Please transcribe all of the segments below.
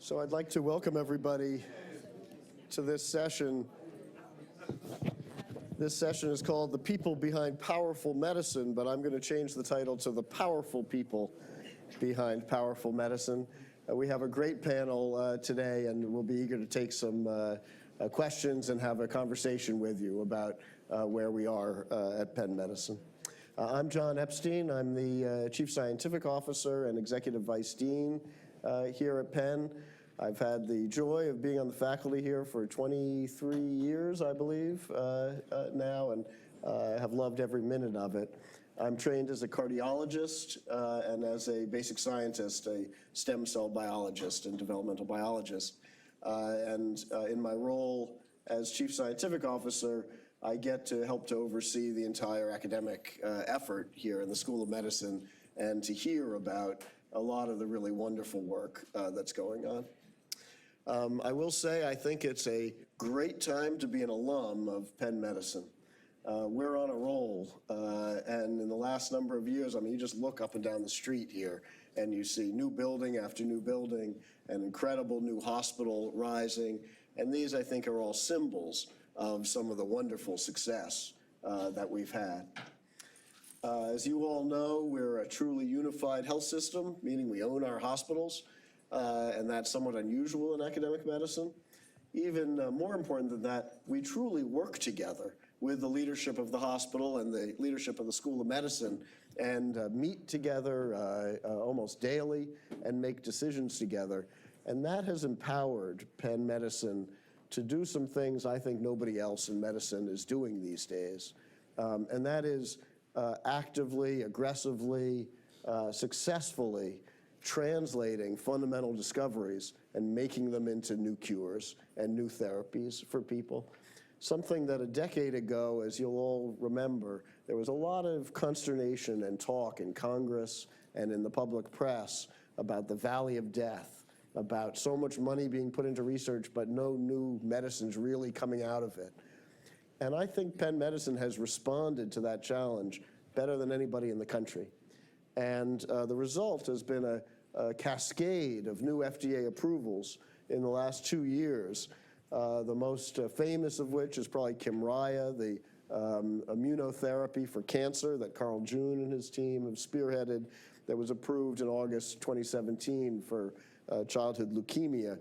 So I'd like to welcome everybody to this session. This session is called The People Behind Powerful Medicine, but I'm going to change the title to The Powerful People Behind Powerful Medicine. We have a great panel today, and we'll be eager to take some questions and have a conversation with you about where we are at Penn Medicine. I'm John Epstein. I'm the Chief Scientific Officer and Executive Vice Dean here at Penn. I've had the joy of being on the faculty here for 23 years, I believe, now, and have loved every minute of it. I'm trained as a cardiologist and as a basic scientist, a stem cell biologist and developmental biologist. In my role as Chief Scientific Officer, I get to help to oversee the entire academic effort here in the School of Medicine and to hear about a lot of the really wonderful work that's going on. I will say I think it's a great time to be an alum of Penn Medicine. We're on a roll, and in the last number of years, I mean, you just look up and down the street here, and you see new building after new building, an incredible new hospital rising, and these, I think, are all symbols of some of the wonderful success that we've had. As you all know, we're a truly unified health system, meaning we own our hospitals, and that's somewhat unusual in academic medicine. Even more important than that, we truly work together with the leadership of the hospital and the leadership of the School of Medicine and meet together almost daily and make decisions together. And that has empowered Penn Medicine to do some things I think nobody else in medicine is doing these days. And that is actively, aggressively, successfully translating fundamental discoveries and making them into new cures and new therapies for people. Something that a decade ago, as you'll all remember, there was a lot of consternation and talk in Congress and in the public press about the valley of death, about so much money being put into research, but no new medicines really coming out of it. And I think Penn Medicine has responded to that challenge better than anybody in the country. And the result has been a cascade of new FDA approvals in the last 2 years, the most famous of which is probably Kymriah, the immunotherapy for cancer that Carl June and his team have spearheaded, that was approved in August 2017 for childhood leukemia,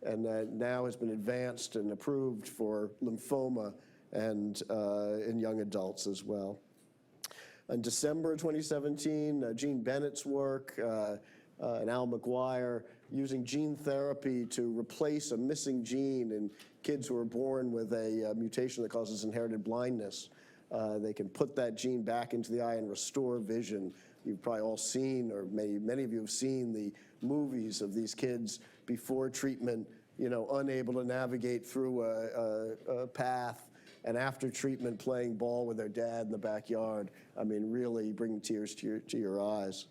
and now has been advanced and approved for lymphoma and in young adults as well. In December 2017, Gene Bennett's work and Al McGuire using gene therapy to replace a missing gene in kids who are born with a mutation that causes inherited blindness. They can put that gene back into the eye and restore vision. You've probably all seen, or many of you have seen the movies of these kids before treatment, you know, unable to navigate through a path, and after treatment playing ball with their dad in the backyard. I mean, really bringing tears to your eyes.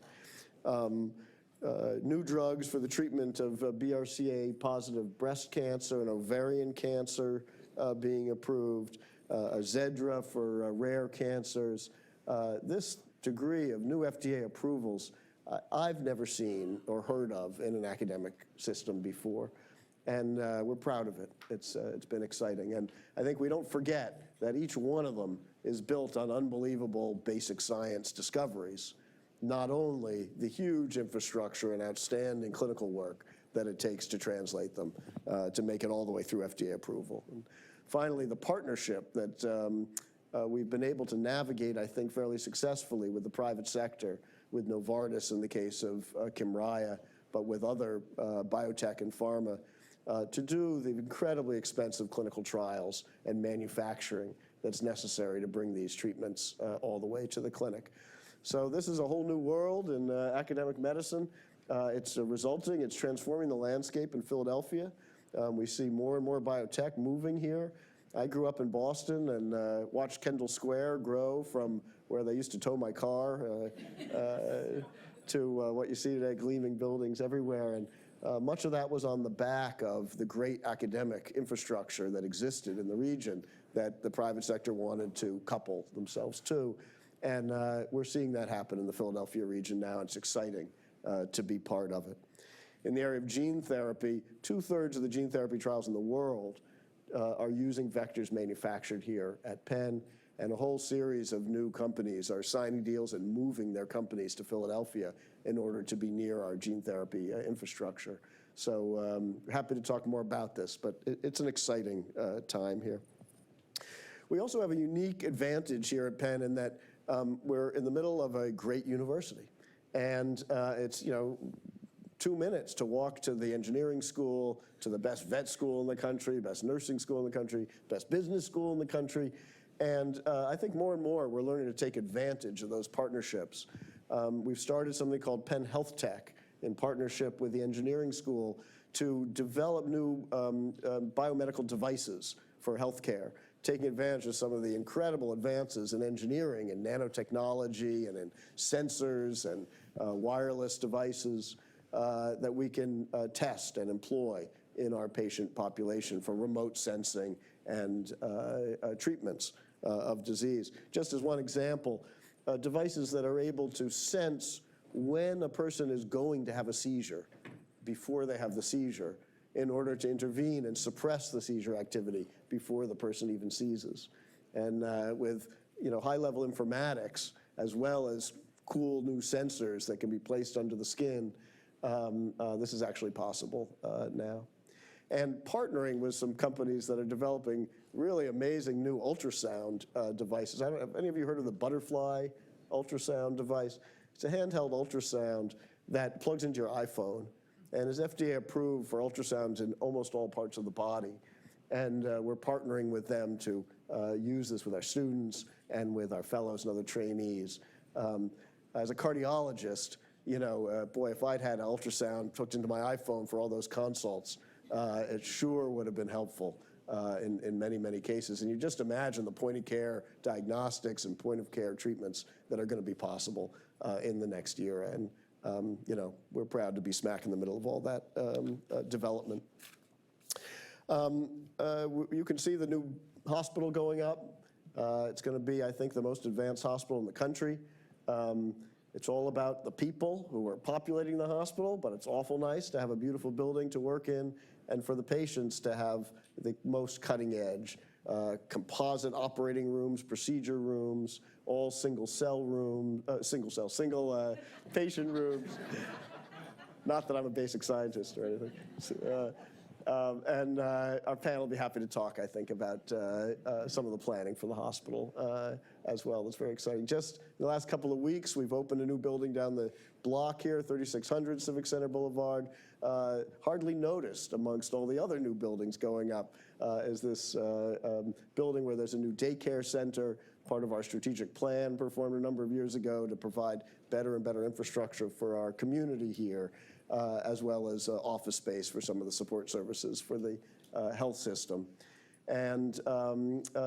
New drugs for the treatment of BRCA-positive breast cancer and ovarian cancer being approved, Zedra for rare cancers. This degree of new FDA approvals I've never seen or heard of in an academic system before. And we're proud of it. It's been exciting. And I think we don't forget that each one of them is built on unbelievable basic science discoveries, not only the huge infrastructure and outstanding clinical work that it takes to translate them, to make it all the way through FDA approval. And finally, the partnership that we've been able to navigate, I think, fairly successfully with the private sector, with Novartis in the case of Kymriah, but with other biotech and pharma, to do the incredibly expensive clinical trials and manufacturing that's necessary to bring these treatments all the way to the clinic. So this is a whole new world in academic medicine. It's transforming the landscape in Philadelphia. We see more and more biotech moving here. I grew up in Boston and watched Kendall Square grow from where they used to tow my car to what you see today, gleaming buildings everywhere. And much of that was on the back of the great academic infrastructure that existed in the region that the private sector wanted to couple themselves to. And we're seeing that happen in the Philadelphia region now. It's exciting to be part of it. In the area of gene therapy, 2/3 of the gene therapy trials in the world are using vectors manufactured here at Penn, and a whole series of new companies are signing deals and moving their companies to Philadelphia in order to be near our gene therapy infrastructure. So happy to talk more about this, but it's an exciting time here. We also have a unique advantage here at Penn in that we're in the middle of a great university. And it's, 2 minutes to walk to the engineering school, to the best vet school in the country, best nursing school in the country, best business school in the country. And I think more and more we're learning to take advantage of those partnerships. We've started something called Penn Health Tech in partnership with the engineering school to develop new biomedical devices for healthcare, taking advantage of some of the incredible advances in engineering and nanotechnology and in sensors and wireless devices that we can test and employ in our patient population for remote sensing and treatments of disease. Just as one example, devices that are able to sense when a person is going to have a seizure before they have the seizure in order to intervene and suppress the seizure activity before the person even seizes. And with high-level informatics, as well as cool new sensors that can be placed under the skin, this is actually possible now. And partnering with some companies that are developing really amazing new ultrasound devices. I don't know, have any of you heard of the Butterfly ultrasound device? It's a handheld ultrasound that plugs into your iPhone and is FDA approved for ultrasounds in almost all parts of the body. And we're partnering with them to use this with our students and with our fellows and other trainees. As a cardiologist, boy, if I'd had an ultrasound hooked into my iPhone for all those consults, it sure would have been helpful in many, many cases. And you just imagine the point-of-care diagnostics and point-of-care treatments that are going to be possible in the next year. And, we're proud to be smack in the middle of all that development. You can see the new hospital going up. It's going to be, I think, the most advanced hospital in the country. It's all about the people who are populating the hospital, but it's awful nice to have a beautiful building to work in and for the patients to have the most cutting edge composite operating rooms, procedure rooms, all single patient rooms. Not that I'm a basic scientist or anything. And our panel will be happy to talk, I think, about some of the planning for the hospital as well. That's very exciting. Just in the last couple of weeks, we've opened a new building down the block here, 3600 Civic Center Boulevard. Hardly noticed amongst all the other new buildings going up is this building where there's a new daycare center, part of our strategic plan performed a number of years ago to provide better and better infrastructure for our community here. As well as office space for some of the support services for the health system. And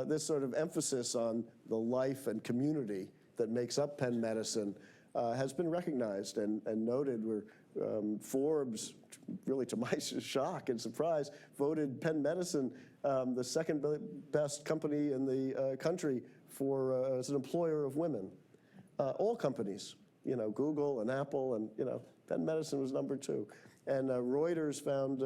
this sort of emphasis on the life and community that makes up Penn Medicine has been recognized and noted. Forbes, really to my shock and surprise, voted Penn Medicine the second best company in the country for as an employer of women. All companies, Google and Apple and, Penn Medicine was number 2. And Reuters found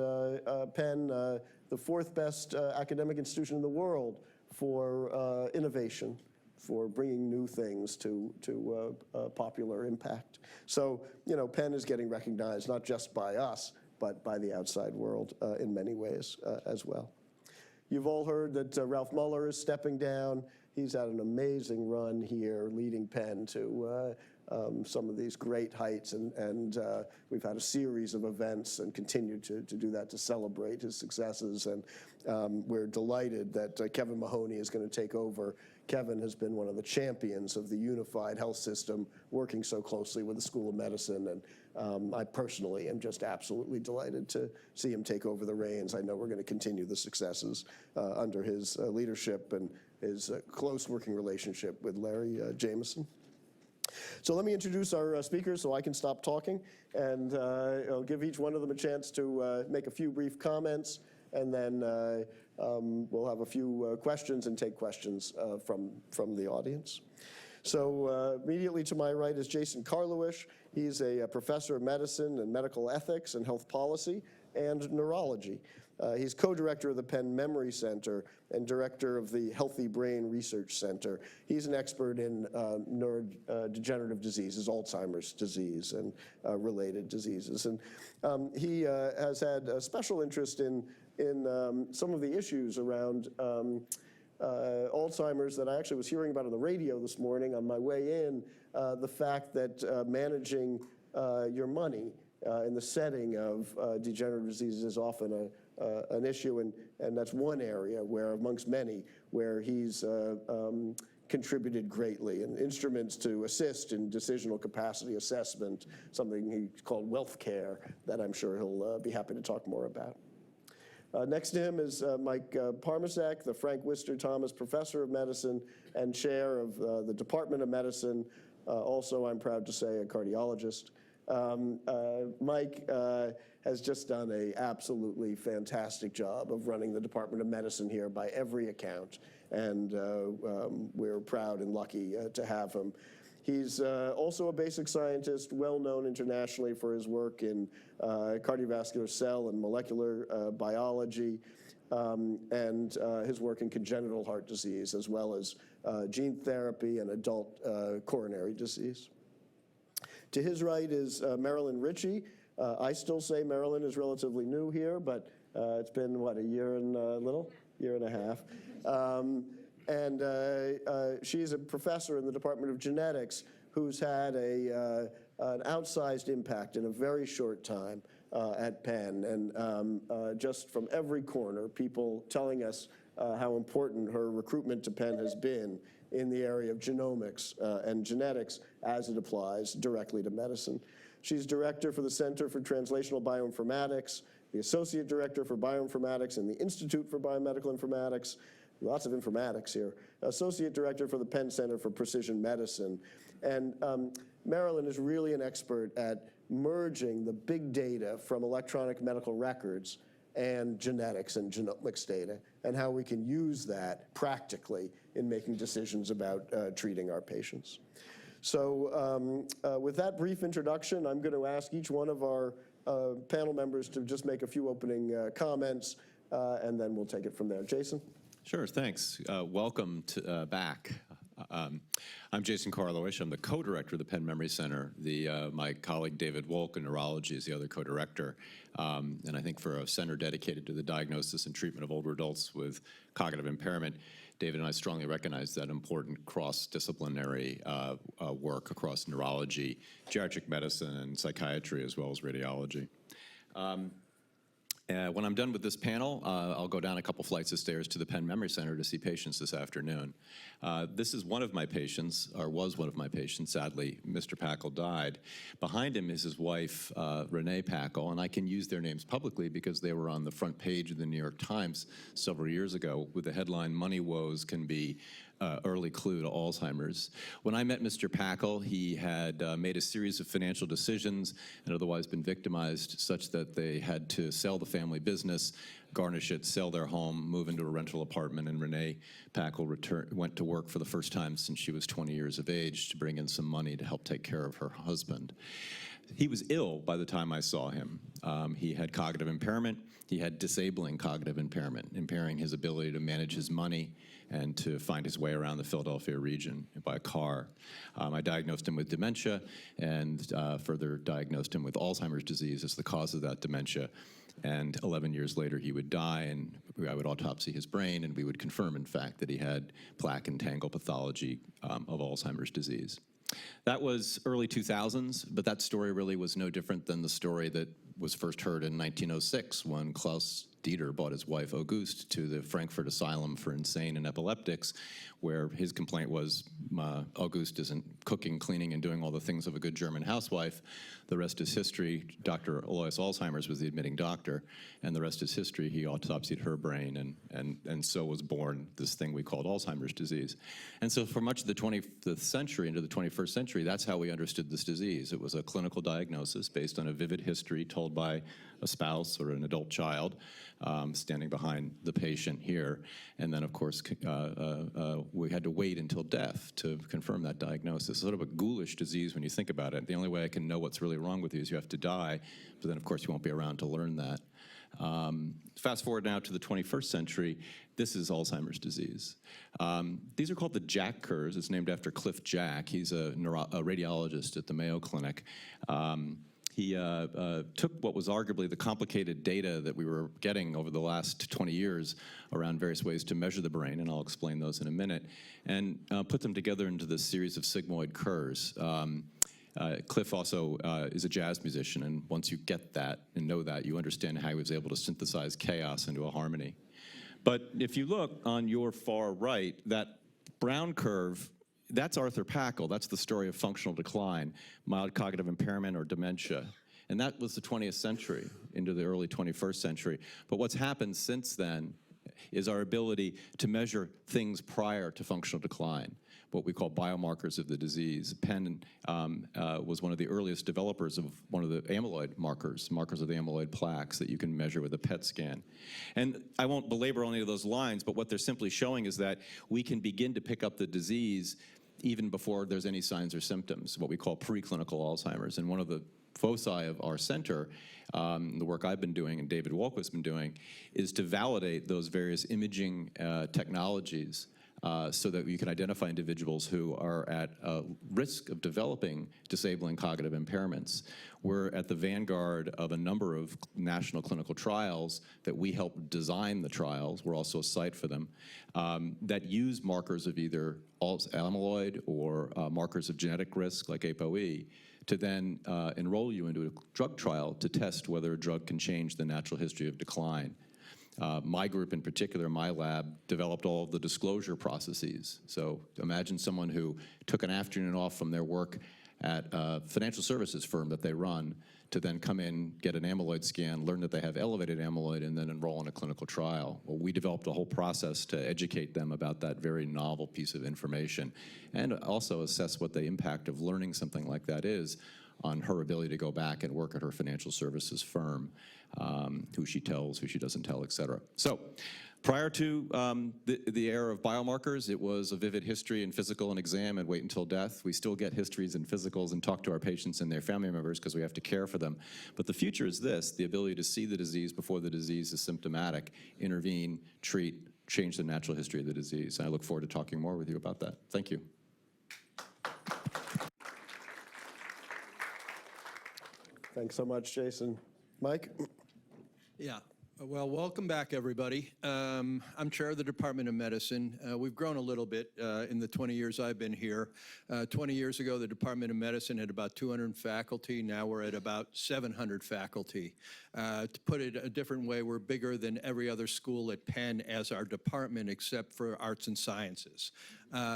Penn the 4th best academic institution in the world for innovation, for bringing new things to popular impact. So, Penn is getting recognized not just by us, but by the outside world in many ways as well. You've all heard that Ralph Muller is stepping down. He's had an amazing run here, leading Penn to some of these great heights, and we've had a series of events and continue to do that to celebrate his successes, and we're delighted that Kevin Mahoney is going to take over. Kevin has been one of the champions of the unified health system, working so closely with the School of Medicine, and I personally am just absolutely delighted to see him take over the reins. I know we're going to continue the successes under his leadership and his close working relationship with Larry Jameson. So let me introduce our speakers so I can stop talking, and I'll give each one of them a chance to make a few brief comments, and then we'll have a few questions and take questions from the audience. So immediately to my right is Jason Karlowicz. He's a professor of medicine and medical ethics and health policy and neurology. He's co-director of the Penn Memory Center and director of the Healthy Brain Research Center. He's an expert in neurodegenerative diseases, Alzheimer's disease and related diseases. And he has had a special interest in some of the issues around Alzheimer's that I actually was hearing about on the radio this morning on my way in, the fact that managing your money in the setting of degenerative diseases is often an issue, and that's one area where, amongst many, where he's contributed greatly, and instruments to assist in decisional capacity assessment, something he called wealth care, that I'm sure he'll be happy to talk more about. Next to him is Mike Parmasek, the Frank Wister Thomas Professor of Medicine and Chair of the Department of Medicine, also, I'm proud to say, a cardiologist. Mike has just done an absolutely fantastic job of running the Department of Medicine here by every account, and we're proud and lucky to have him. He's also a basic scientist, well known internationally for his work in cardiovascular cell and molecular biology, and his work in congenital heart disease, as well as gene therapy and adult coronary disease. To his right is Marilyn Ritchie. I still say Marilyn is relatively new here, but it's been, what, a year and a little? Year and a half. She's a professor in the Department of Genetics who's had an outsized impact in a very short time at Penn. And just from every corner, people telling us how important her recruitment to Penn has been in the area of genomics and genetics as it applies directly to medicine. She's director for the Center for Translational Bioinformatics, the associate director for bioinformatics in the Institute for Biomedical Informatics, lots of informatics here, associate director for the Penn Center for Precision Medicine. And Marilyn is really an expert at merging the big data from electronic medical records and genetics and genomics data, and how we can use that practically in making decisions about treating our patients. So with that brief introduction, I'm going to ask each one of our panel members to just make a few opening comments, and then we'll take it from there. Jason? Sure, thanks. Welcome back. I'm Jason Karlowicz. I'm the co-director of the Penn Memory Center. My colleague David Wolk in neurology is the other co-director. And I think for a center dedicated to the diagnosis and treatment of older adults with cognitive impairment, David and I strongly recognize that important cross-disciplinary work across neurology, geriatric medicine, and psychiatry, as well as radiology. When I'm done with this panel, I'll go down a couple flights of stairs to the Penn Memory Center to see patients this afternoon. This is one of my patients, or was one of my patients. Sadly, Mr. Packel died. Behind him is his wife, Renee Packel, and I can use their names publicly because they were on the front page of the New York Times several years ago with the headline, "Money Woes Can Be Early Clue to Alzheimer's." When I met Mr. Packel, he had made a series of financial decisions and otherwise been victimized such that they had to sell the family business, garnish it, sell their home, move into a rental apartment, and Renee Packel went to work for the first time since she was 20 years of age to bring in some money to help take care of her husband. He was ill by the time I saw him. He had cognitive impairment. He had disabling cognitive impairment, impairing his ability to manage his money and to find his way around the Philadelphia region by car. I diagnosed him with dementia and further diagnosed him with Alzheimer's disease as the cause of that dementia. And 11 years later, he would die, and I would autopsy his brain, and we would confirm, in fact, that he had plaque and tangle pathology of Alzheimer's disease. That was early 2000s, but that story really was no different than the story that was first heard in 1906 when Klaus Dieter brought his wife Auguste to the Frankfurt Asylum for Insane and Epileptics, where his complaint was Auguste isn't cooking, cleaning, and doing all the things of a good German housewife. The rest is history. Dr. Alois Alzheimer's was the admitting doctor, and the rest is history. He autopsied her brain, and so was born this thing we called Alzheimer's disease. And so for much of the 20th century into the 21st century, that's how we understood this disease. It was a clinical diagnosis based on a vivid history told by a spouse or an adult child standing behind the patient here. And then, of course, we had to wait until death to confirm that diagnosis. It's sort of a ghoulish disease when you think about it. The only way I can know what's really wrong with you is you have to die, but then, of course, you won't be around to learn that. Fast forward now to the 21st century, this is Alzheimer's disease. These are called the Jack curves. It's named after Cliff Jack. He's a radiologist at the Mayo Clinic. He took what was arguably the complicated data that we were getting over the last 20 years around various ways to measure the brain, and I'll explain those in a minute, and put them together into this series of sigmoid curves. Cliff also is a jazz musician, and once you get that and know that, you understand how he was able to synthesize chaos into a harmony. But if you look on your far right, that brown curve, that's Arthur Packel. That's the story of functional decline, mild cognitive impairment or dementia. And that was the 20th century into the early 21st century. But what's happened since then is our ability to measure things prior to functional decline, what we call biomarkers of the disease. Penn was one of the earliest developers of one of the amyloid markers of the amyloid plaques that you can measure with a PET scan. And I won't belabor any of those lines, but what they're simply showing is that we can begin to pick up the disease even before there's any signs or symptoms, what we call preclinical Alzheimer's. And one of the foci of our center, the work I've been doing and David Walker's been doing, is to validate those various imaging technologies so that you can identify individuals who are at risk of developing disabling cognitive impairments. We're at the vanguard of a number of national clinical trials that we help design the trials. We're also a site for them that use markers of either amyloid or markers of genetic risk like ApoE to then enroll you into a drug trial to test whether a drug can change the natural history of decline. My group in particular, my lab, developed all of the disclosure processes. So imagine someone who took an afternoon off from their work at a financial services firm that they run to then come in, get an amyloid scan, learn that they have elevated amyloid, and then enroll in a clinical trial. Well, we developed a whole process to educate them about that very novel piece of information and also assess what the impact of learning something like that is on her ability to go back and work at her financial services firm, who she tells, who she doesn't tell, et cetera. So prior to the era of biomarkers, it was a vivid history in physical and exam and wait until death. We still get histories and physicals and talk to our patients and their family members because we have to care for them. But the future is this, the ability to see the disease before the disease is symptomatic, intervene, treat, change the natural history of the disease. And I look forward to talking more with you about that. Thank you. Thanks so much, Jason. Mike? Yeah. Well, welcome back, everybody. I'm chair of the Department of Medicine. We've grown a little bit in the 20 years I've been here. 20 years ago, the Department of Medicine had about 200 faculty. Now we're at about 700 faculty. To put it a different way, we're bigger than every other school at Penn as our department, except for arts and sciences.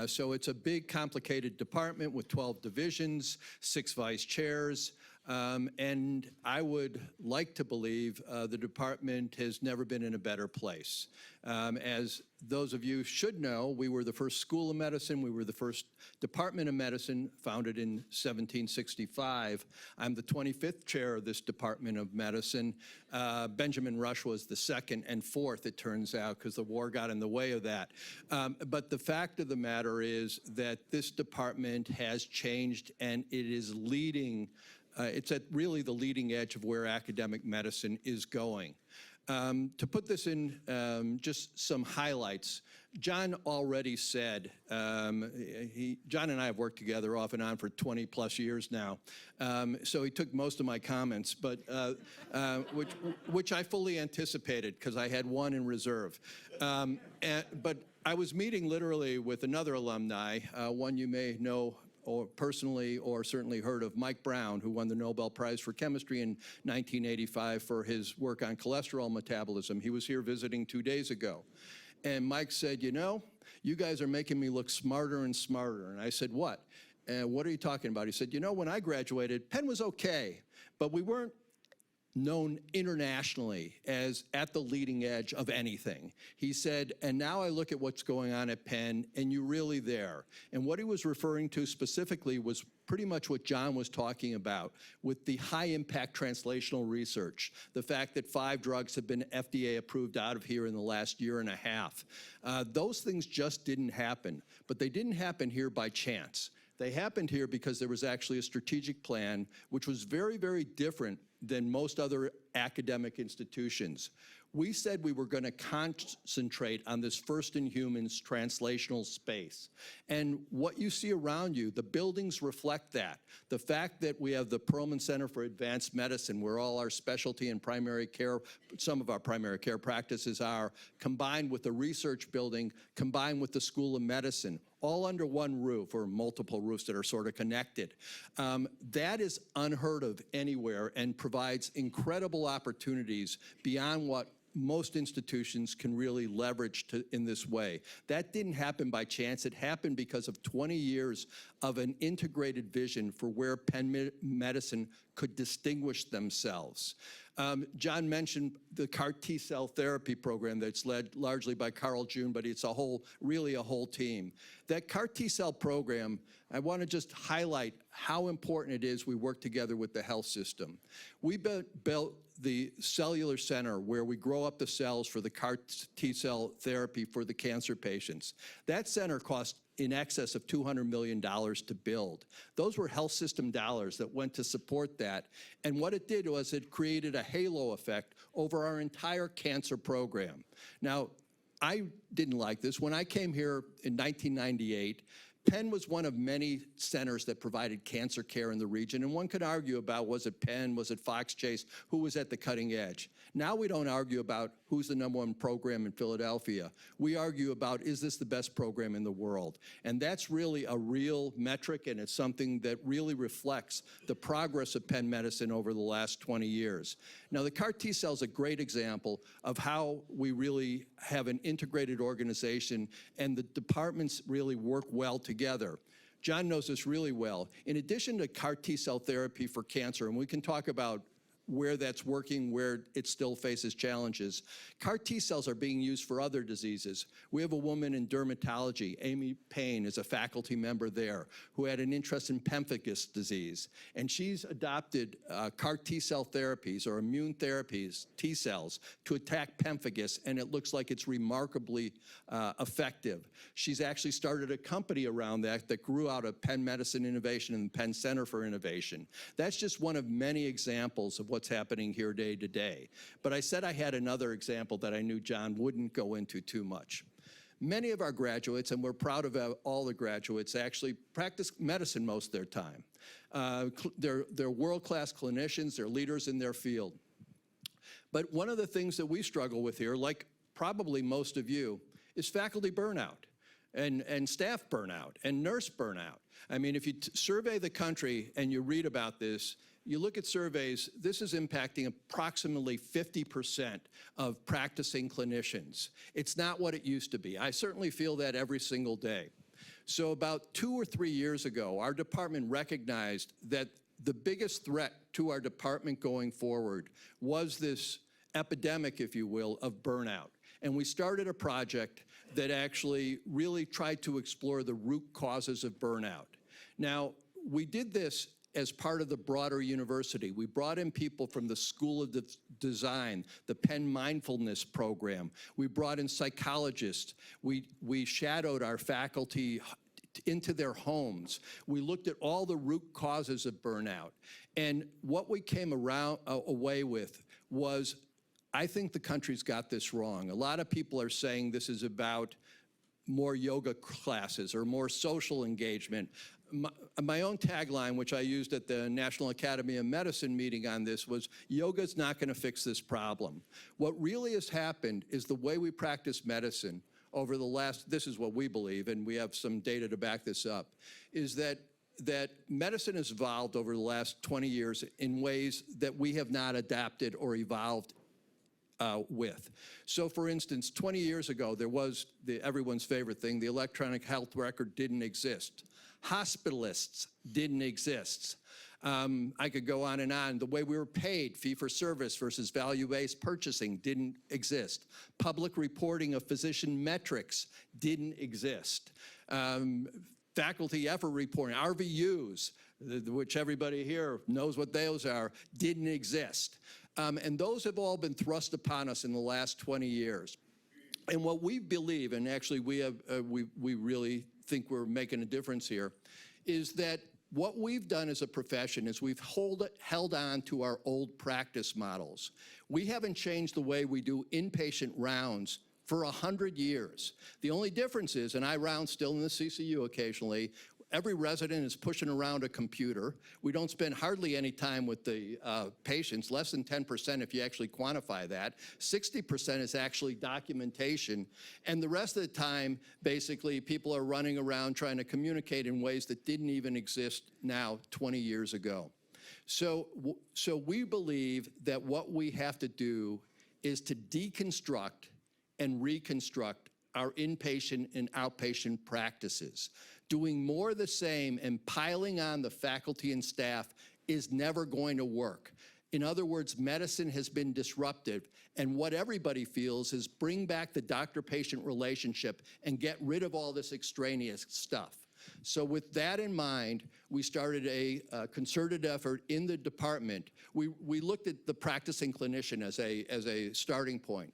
So it's a big, complicated department with 12 divisions, 6 vice chairs. And I would like to believe the department has never been in a better place. As those of you should know, we were the first school of medicine. We were the first department of medicine, founded in 1765. I'm the 25th chair of this department of medicine. Benjamin Rush was the second and fourth, it turns out, because the war got in the way of that. But the fact of the matter is that this department has changed, and it is leading. It's at really the leading edge of where academic medicine is going. To put this in just some highlights, John already said, John and I have worked together off and on for 20 plus years now, so he took most of my comments, but which I fully anticipated because I had one in reserve. But I was meeting literally with another alumni, one you may know or personally or certainly heard of, Mike Brown, who won the Nobel Prize for Chemistry in 1985 for his work on cholesterol metabolism. He was here visiting 2 days ago. And Mike said, you know, you guys are making me look smarter and smarter. And I said, what? And what are you talking about? He said, you know, when I graduated, Penn was okay, but we weren't known internationally as at the leading edge of anything. He said, and now I look at what's going on at Penn, and you're really there. And what he was referring to specifically was pretty much what John was talking about with the high-impact translational research, the fact that 5 drugs have been FDA approved out of here in the last year and a half. Those things just didn't happen, but they didn't happen here by chance. They happened here because there was actually a strategic plan which was very, very different than most other academic institutions. We said we were going to concentrate on this first-in-humans translational space. And what you see around you, the buildings reflect that. The fact that we have the Perelman Center for Advanced Medicine, where all our specialty and primary care, some of our primary care practices are, combined with the research building, combined with the School of Medicine, all under one roof, or multiple roofs that are sort of connected. That is unheard of anywhere and provides incredible opportunities beyond what most institutions can really leverage in this way. That didn't happen by chance. It happened because of 20 years of an integrated vision for where Penn Medicine could distinguish themselves. John mentioned the CAR T-cell therapy program that's led largely by Carl June, but it's really a whole team. That CAR T-cell program, I want to just highlight how important it is we work together with the health system. We built the cellular center where we grow up the cells for the CAR T-cell therapy for the cancer patients. That center cost in excess of $200 million to build. Those were health system dollars that went to support that. And what it did was it created a halo effect over our entire cancer program. Now, I didn't like this. When I came here in 1998, Penn was one of many centers that provided cancer care in the region, and one could argue about, was it Penn, was it Fox Chase, who was at the cutting edge? Now we don't argue about who's the #1 program in Philadelphia. We argue about, is this the best program in the world? And that's really a real metric, and it's something that really reflects the progress of Penn Medicine over the last 20 years. Now, the CAR T-cell is a great example of how we really have an integrated organization, and the departments really work well together. John knows this really well. In addition to CAR T-cell therapy for cancer, and we can talk about where that's working, where it still faces challenges. CAR T-cells are being used for other diseases. We have a woman in dermatology, Amy Payne, is a faculty member there, who had an interest in pemphigus disease. And she's adopted CAR T-cell therapies or immune therapies, T-cells, to attack pemphigus, and it looks like it's remarkably effective. She's actually started a company around that grew out of Penn Medicine Innovation and the Penn Center for Innovation. That's just one of many examples of what's happening here day to day. But I said I had another example that I knew John wouldn't go into too much. Many of our graduates, and we're proud of all the graduates, actually practice medicine most of their time. They're world-class clinicians, they're leaders in their field. But one of the things that we struggle with here, like probably most of you, is faculty burnout and staff burnout and nurse burnout. I mean, if you survey the country and you read about this, you look at surveys, this is impacting approximately 50% of practicing clinicians. It's not what it used to be. I certainly feel that every single day. So about 2 or 3 years ago, our department recognized that the biggest threat to our department going forward was this epidemic, if you will, of burnout. And we started a project that actually really tried to explore the root causes of burnout. Now, we did this as part of the broader university. We brought in people from the School of Design, the Penn Mindfulness Program. We brought in psychologists. We shadowed our faculty into their homes. We looked at all the root causes of burnout. And what we came away with was, I think the country's got this wrong. A lot of people are saying this is about more yoga classes or more social engagement. My own tagline, which I used at the National Academy of Medicine meeting on this, was yoga's not going to fix this problem. What really has happened is the way we practice medicine over the last, this is what we believe, and we have some data to back this up, is that medicine has evolved over the last 20 years in ways that we have not adapted or evolved with. So for instance, 20 years ago, there was everyone's favorite thing, the electronic health record didn't exist. Hospitalists didn't exist. I could go on and on. The way we were paid, fee-for-service versus value-based purchasing, didn't exist. Public reporting of physician metrics didn't exist. Faculty effort reporting, RVUs, which everybody here knows what those are, didn't exist. And those have all been thrust upon us in the last 20 years. And what we believe, and actually we really think we're making a difference here, is that what we've done as a profession is we've held on to our old practice models. We haven't changed the way we do inpatient rounds for 100 years. The only difference is, and I round still in the CCU occasionally, every resident is pushing around a computer. We don't spend hardly any time with the patients, less than 10% if you actually quantify that. 60% is actually documentation. And the rest of the time, basically, people are running around trying to communicate in ways that didn't even exist now 20 years ago. So we believe that what we have to do is to deconstruct and reconstruct our inpatient and outpatient practices. Doing more of the same and piling on the faculty and staff is never going to work. In other words, medicine has been disrupted, and what everybody feels is bring back the doctor-patient relationship and get rid of all this extraneous stuff. So with that in mind, we started a concerted effort in the department. We looked at the practicing clinician as a starting point.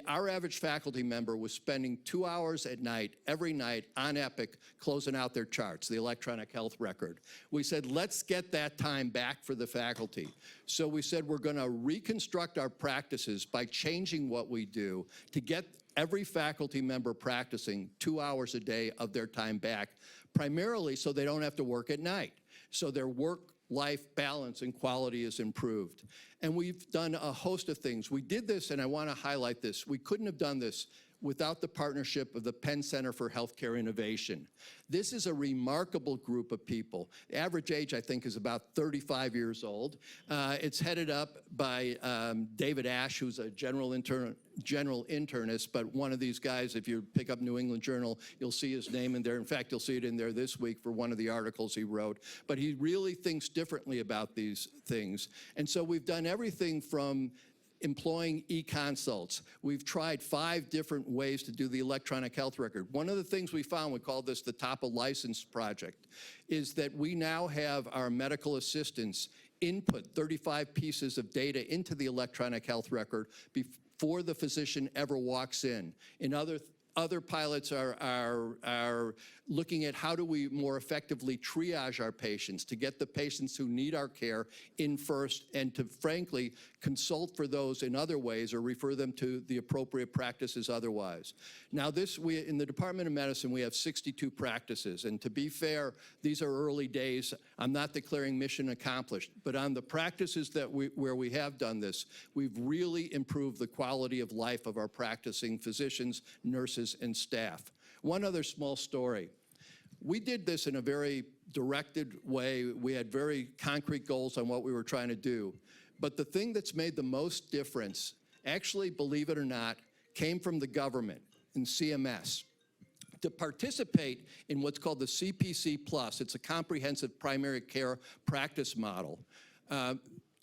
Our average faculty member was spending 2 hours at night, every night, on Epic, closing out their charts, the electronic health record. We said, let's get that time back for the faculty. So we said, we're going to reconstruct our practices by changing what we do to get every faculty member practicing 2 hours a day of their time back, primarily so they don't have to work at night, so their work-life balance and quality is improved. And we've done a host of things. We did this, and I want to highlight this. We couldn't have done this without the partnership of the Penn Center for Healthcare Innovation. This is a remarkable group of people. The average age, I think, is about 35 years old. It's headed up by David Ash, who's a general internist, but one of these guys, if you pick up New England Journal, you'll see his name in there. In fact, you'll see it in there this week for one of the articles he wrote. But he really thinks differently about these things. And so we've done everything from employing e-consults. We've tried 5 different ways to do the electronic health record. One of the things we found, we call this the Top of License project, is that we now have our medical assistants input 35 pieces of data into the electronic health record before the physician ever walks in. In other pilots are looking at how do we more effectively triage our patients to get the patients who need our care in first and to, frankly, consult for those in other ways or refer them to the appropriate practices otherwise. Now in the Department of Medicine, we have 62 practices, and to be fair, these are early days. I'm not declaring mission accomplished, but on the practices where we have done this, we've really improved the quality of life of our practicing physicians, nurses, and staff. One other small story. We did this in a very directed way. We had very concrete goals on what we were trying to do. But the thing that's made the most difference, actually, believe it or not, came from the government and CMS. To participate in what's called the CPC Plus, it's a comprehensive primary care practice model,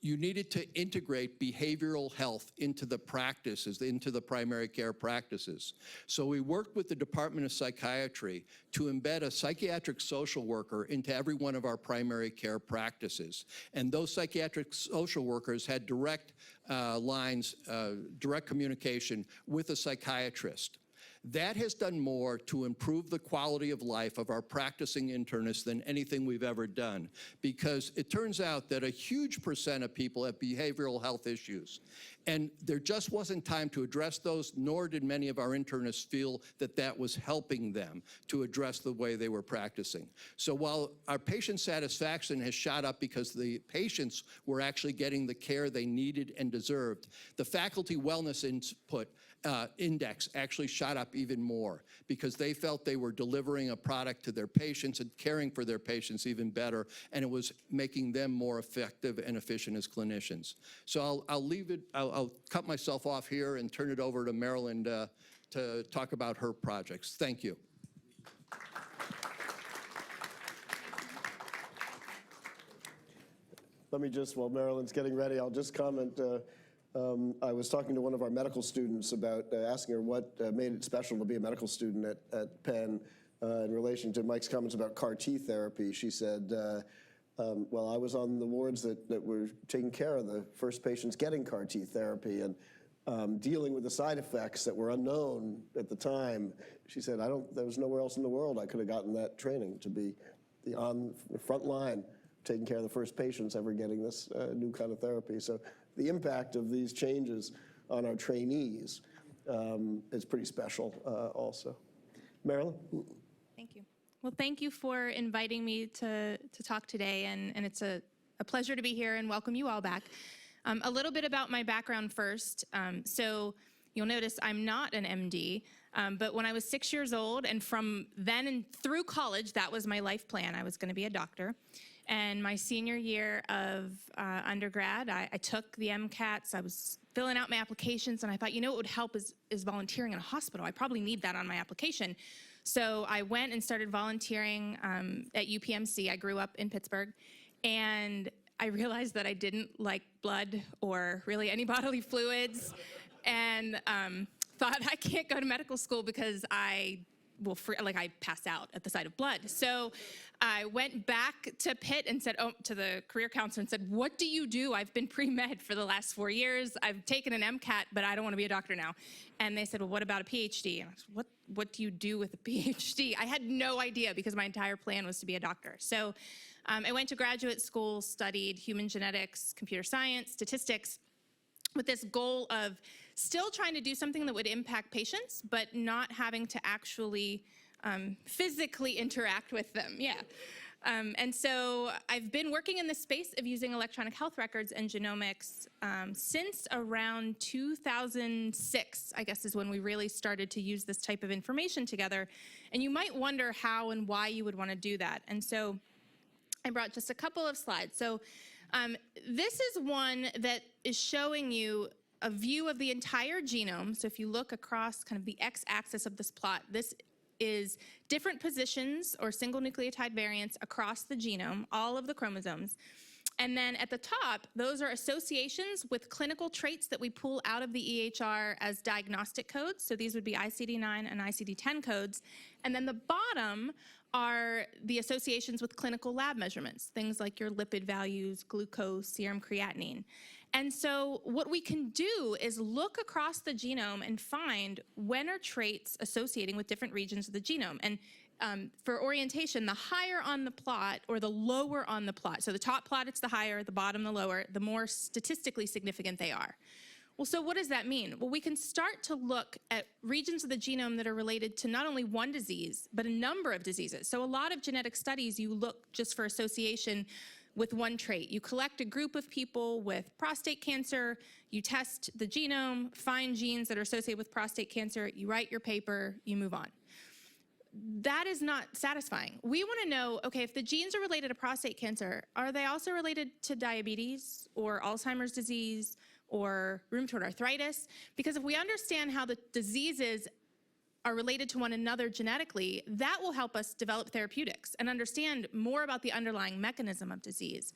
you needed to integrate behavioral health into the practices, into the primary care practices. So we worked with the Department of Psychiatry to embed a psychiatric social worker into every one of our primary care practices. And those psychiatric social workers had direct lines, direct communication with a psychiatrist. That has done more to improve the quality of life of our practicing internists than anything we've ever done, because it turns out that a huge percent of people have behavioral health issues. And there just wasn't time to address those, nor did many of our internists feel that that was helping them to address the way they were practicing. So while our patient satisfaction has shot up because the patients were actually getting the care they needed and deserved, the faculty wellness index actually shot up even more because they felt they were delivering a product to their patients and caring for their patients even better, and it was making them more effective and efficient as clinicians. So I'll cut myself off here and turn it over to Marilyn to talk about her projects. Thank you. Let me just, while Marilyn's getting ready, I'll just comment. I was talking to one of our medical students about asking her what made it special to be a medical student at Penn in relation to Mike's comments about CAR T therapy. She said, well, I was on the wards that were taking care of the first patients getting CAR T therapy and dealing with the side effects that were unknown at the time. She said, there was nowhere else in the world I could have gotten that training to be on the front line taking care of the first patients ever getting this new kind of therapy. So the impact of these changes on our trainees is pretty special also. Marilyn? Thank you. Well, thank you for inviting me to talk today, and it's a pleasure to be here and welcome you all back. A little bit about my background first. So you'll notice I'm not an MD, but when I was 6 years old, and from then and through college, that was my life plan. I was going to be a doctor. And my senior year of undergrad, I took the MCATs. I was filling out my applications, and I thought, you know what would help is volunteering in a hospital. I probably need that on my application. So I went and started volunteering at UPMC. I grew up in Pittsburgh, and I realized that I didn't like blood or really any bodily fluids, and thought I can't go to medical school because I pass out at the sight of blood. So I went back to Pitt and said, to the career counselor and said, what do you do? I've been pre-med for the last 4 years. I've taken an MCAT, but I don't want to be a doctor now. And they said, well, what about a PhD? And I said, what do you do with a PhD? I had no idea because my entire plan was to be a doctor. So I went to graduate school, studied human genetics, computer science, statistics, with this goal of still trying to do something that would impact patients, but not having to actually physically interact with them. Yeah. And so I've been working in the space of using electronic health records and genomics since around 2006, I guess, is when we really started to use this type of information together. And you might wonder how and why you would want to do that. And so I brought just a couple of slides. So this is one that is showing you a view of the entire genome. So if you look across kind of the x-axis of this plot, this is different positions or single nucleotide variants across the genome, all of the chromosomes. And then at the top, those are associations with clinical traits that we pull out of the EHR as diagnostic codes. So these would be ICD-9 and ICD-10 codes. And then the bottom are the associations with clinical lab measurements, things like your lipid values, glucose, serum creatinine. And so what we can do is look across the genome and find when are traits associating with different regions of the genome. And for orientation, the higher on the plot or the lower on the plot, so the top plot, it's the higher, the bottom, the lower, the more statistically significant they are. Well, so what does that mean? Well, we can start to look at regions of the genome that are related to not only one disease, but a number of diseases. So a lot of genetic studies, you look just for association with one trait. You collect a group of people with prostate cancer, you test the genome, find genes that are associated with prostate cancer, you write your paper, you move on. That is not satisfying. We want to know, okay, if the genes are related to prostate cancer, are they also related to diabetes or Alzheimer's disease or rheumatoid arthritis? Because if we understand how the diseases are related to one another genetically, that will help us develop therapeutics and understand more about the underlying mechanism of disease.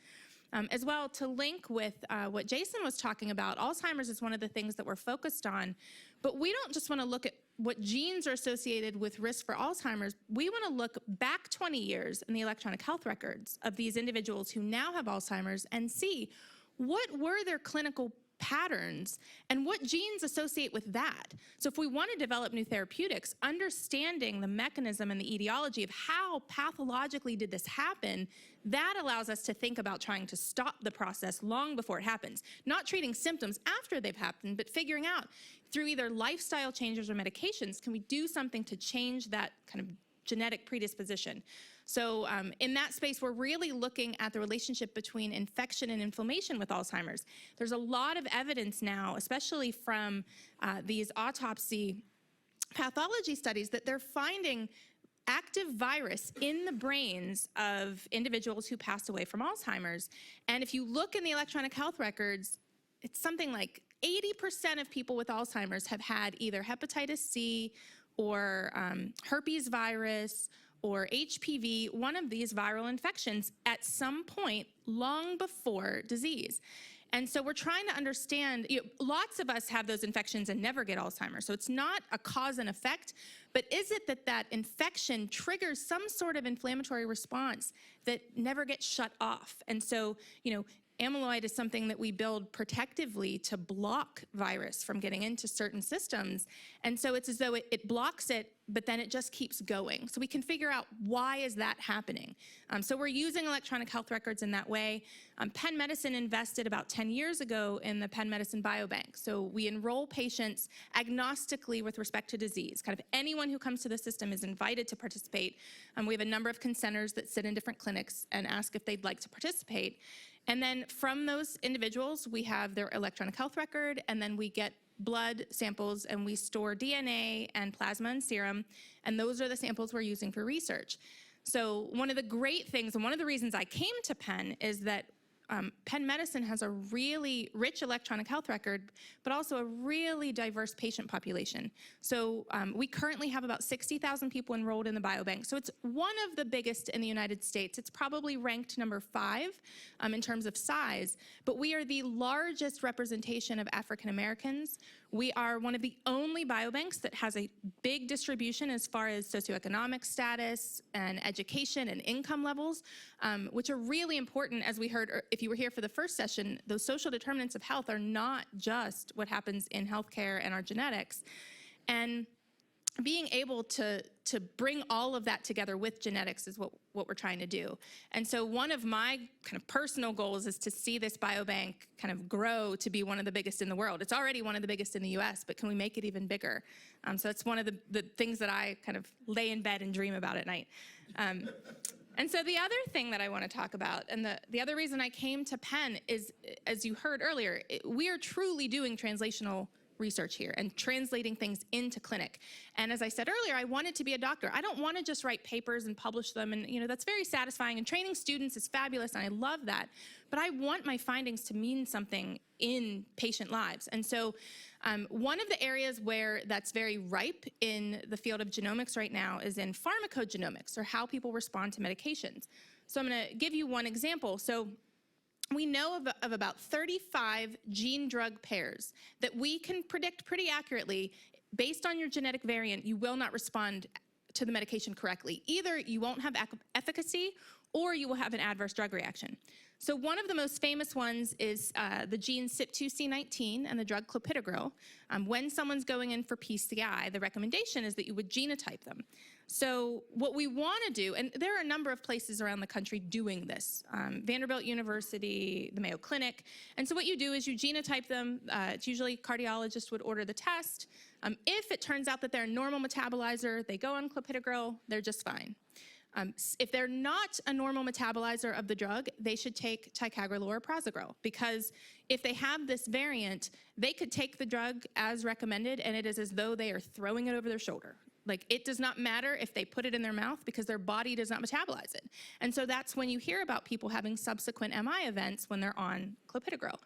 As well, to link with what Jason was talking about, Alzheimer's is one of the things that we're focused on, but we don't just want to look at what genes are associated with risk for Alzheimer's. We want to look back 20 years in the electronic health records of these individuals who now have Alzheimer's and see what were their clinical patterns and what genes associate with that. So if we want to develop new therapeutics, understanding the mechanism and the etiology of how pathologically did this happen, that allows us to think about trying to stop the process long before it happens. Not treating symptoms after they've happened, but figuring out through either lifestyle changes or medications, can we do something to change that kind of genetic predisposition? So in that space, we're really looking at the relationship between infection and inflammation with Alzheimer's. There's a lot of evidence now, especially from these autopsy pathology studies, that they're finding active virus in the brains of individuals who passed away from Alzheimer's. And if you look in the electronic health records, it's something like 80% of people with Alzheimer's have had either hepatitis C or herpes virus or HPV, one of these viral infections at some point long before disease. And so we're trying to understand, lots of us have those infections and never get Alzheimer's. So it's not a cause and effect, but is it that that infection triggers some sort of inflammatory response that never gets shut off? And so, amyloid is something that we build protectively to block virus from getting into certain systems. And so it's as though it blocks it, but then it just keeps going. So we can figure out, why is that happening? So we're using electronic health records in that way. Penn Medicine invested about 10 years ago in the Penn Medicine Biobanks. So we enroll patients agnostically with respect to disease. Kind of anyone who comes to the system is invited to participate. We have a number of consenters that sit in different clinics and ask if they'd like to participate. And then from those individuals, we have their electronic health record, and then we get blood samples, and we store DNA and plasma and serum, and those are the samples we're using for research. So one of the great things, and one of the reasons I came to Penn, is that Penn Medicine has a really rich electronic health record, but also a really diverse patient population. So we currently have about 60,000 people enrolled in the biobank. So it's one of the biggest in the United States. It's probably ranked number 5 in terms of size, but we are the largest representation of African Americans. We are one of the only biobanks that has a big distribution as far as socioeconomic status and education and income levels, which are really important. As we heard, if you were here for the first session, those social determinants of health are not just what happens in healthcare and our genetics. And being able to bring all of that together with genetics is what we're trying to do. And so one of my kind of personal goals is to see this biobank kind of grow to be one of the biggest in the world. It's already one of the biggest in the US, but can we make it even bigger? So it's one of the things that I kind of lay in bed and dream about at night. And so the other thing that I want to talk about, and the other reason I came to Penn is, as you heard earlier, we are truly doing translational research here and translating things into clinic. And as I said earlier, I wanted to be a doctor. I don't want to just write papers and publish them, and that's very satisfying, and training students is fabulous, and I love that. But I want my findings to mean something in patient lives. And so one of the areas where that's very ripe in the field of genomics right now is in pharmacogenomics, or how people respond to medications. So I'm going to give you one example. So we know of about 35 gene-drug pairs that we can predict pretty accurately. Based on your genetic variant, you will not respond to the medication correctly. Either you won't have efficacy, or you will have an adverse drug reaction. So one of the most famous ones is the gene CYP2C19 and the drug clopidogrel. When someone's going in for PCI, the recommendation is that you would genotype them. So what we want to do, and there are a number of places around the country doing this, Vanderbilt University, the Mayo Clinic, and so what you do is you genotype them. It's usually cardiologists would order the test. If it turns out that they're a normal metabolizer, they go on clopidogrel, they're just fine. If they're not a normal metabolizer of the drug, they should take ticagrelor or prasugrel, because if they have this variant, they could take the drug as recommended, and it is as though they are throwing it over their shoulder. Like, it does not matter if they put it in their mouth, because their body does not metabolize it. And so that's when you hear about people having subsequent MI events when they're on clopidogrel.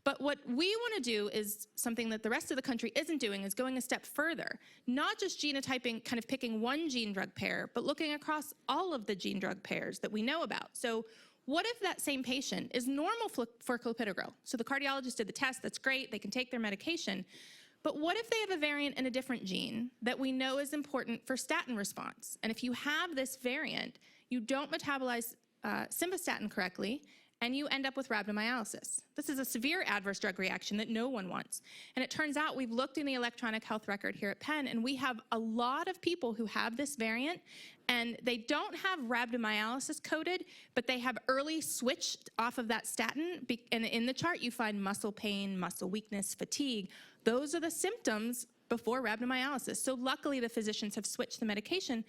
But what we want to do is something that the rest of the country isn't doing, is going a step further. Not just genotyping, kind of picking one gene drug pair, but looking across all of the gene drug pairs that we know about. So what if that same patient is normal for clopidogrel? So the cardiologist did the test, that's great, they can take their medication. But what if they have a variant in a different gene that we know is important for statin response? And if you have this variant, you don't metabolize simvastatin correctly, and you end up with rhabdomyolysis. This is a severe adverse drug reaction that no one wants. And it turns out we've looked in the electronic health record here at Penn, and we have a lot of people who have this variant, and they don't have rhabdomyolysis coded, but they have early switched off of that statin. And in the chart, you find muscle pain, muscle weakness, fatigue. Those are the symptoms before rhabdomyolysis. So luckily, the physicians have switched the medication,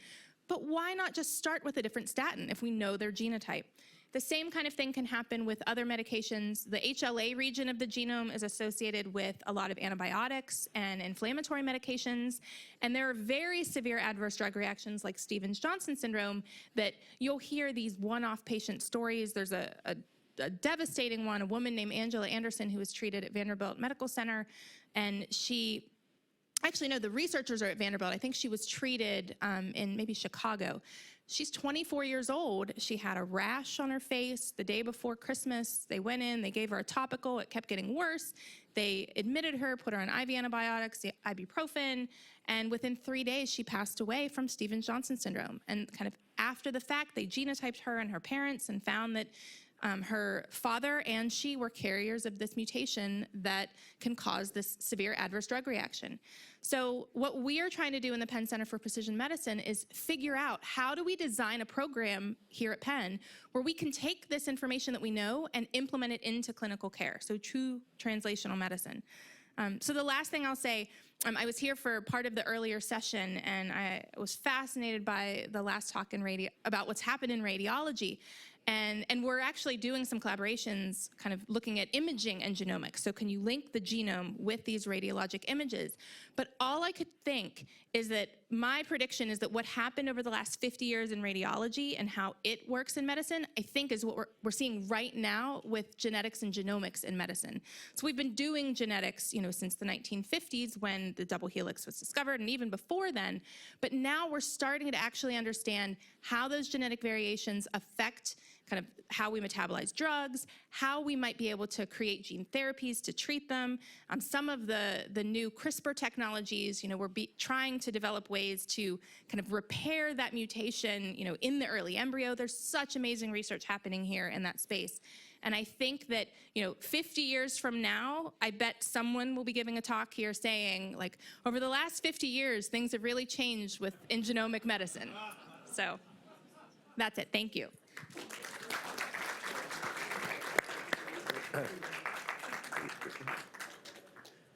but why not just start with a different statin if we know their genotype? The same kind of thing can happen with other medications. The HLA region of the genome is associated with a lot of antibiotics and inflammatory medications, and there are very severe adverse drug reactions like Stevens-Johnson syndrome that you'll hear these one-off patient stories. There's a devastating one, a woman named Angela Anderson who was treated at Vanderbilt Medical Center, and she Actually, no, the researchers are at Vanderbilt. I think she was treated in maybe Chicago. She's 24 years old. She had a rash on her face the day before Christmas. They went in, they gave her a topical. It kept getting worse. They admitted her, put her on IV antibiotics, ibuprofen, and within 3 days, she passed away from Stevens-Johnson syndrome. And kind of after the fact, they genotyped her and her parents and found that her father and she were carriers of this mutation that can cause this severe adverse drug reaction. So what we are trying to do in the Penn Center for Precision Medicine is figure out how do we design a program here at Penn where we can take this information that we know and implement it into clinical care, so true translational medicine. So the last thing I'll say, I was here for part of the earlier session, and I was fascinated by the last talk about what's happened in radiology. And we're actually doing some collaborations kind of looking at imaging and genomics. So can you link the genome with these radiologic images? But all I could think is that my prediction is that what happened over the last 50 years in radiology and how it works in medicine, I think is what we're seeing right now with genetics and genomics in medicine. So we've been doing genetics, since the 1950s when the double helix was discovered, and even before then. But now we're starting to actually understand how those genetic variations affect kind of how we metabolize drugs, how we might be able to create gene therapies to treat them. Some of the new CRISPR technologies, we're trying to develop ways to kind of repair that mutation, in the early embryo. There's such amazing research happening here in that space. And I think that, 50 years from now, I bet someone will be giving a talk here saying, like, over the last 50 years, things have really changed in genomic medicine. So that's it. Thank you.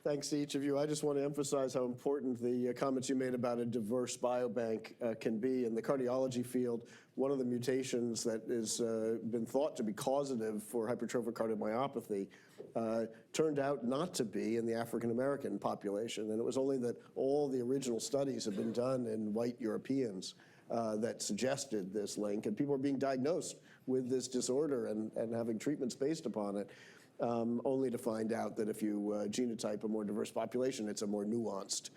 Thanks to each of you. I just want to emphasize how important the comments you made about a diverse biobank can be. In the cardiology field, one of the mutations that has been thought to be causative for hypertrophic cardiomyopathy turned out not to be in the African American population. And it was only that all the original studies have been done in white Europeans that suggested this link, and people are being diagnosed with this disorder and having treatments based upon it, only to find out that if you genotype a more diverse population, it's a more nuanced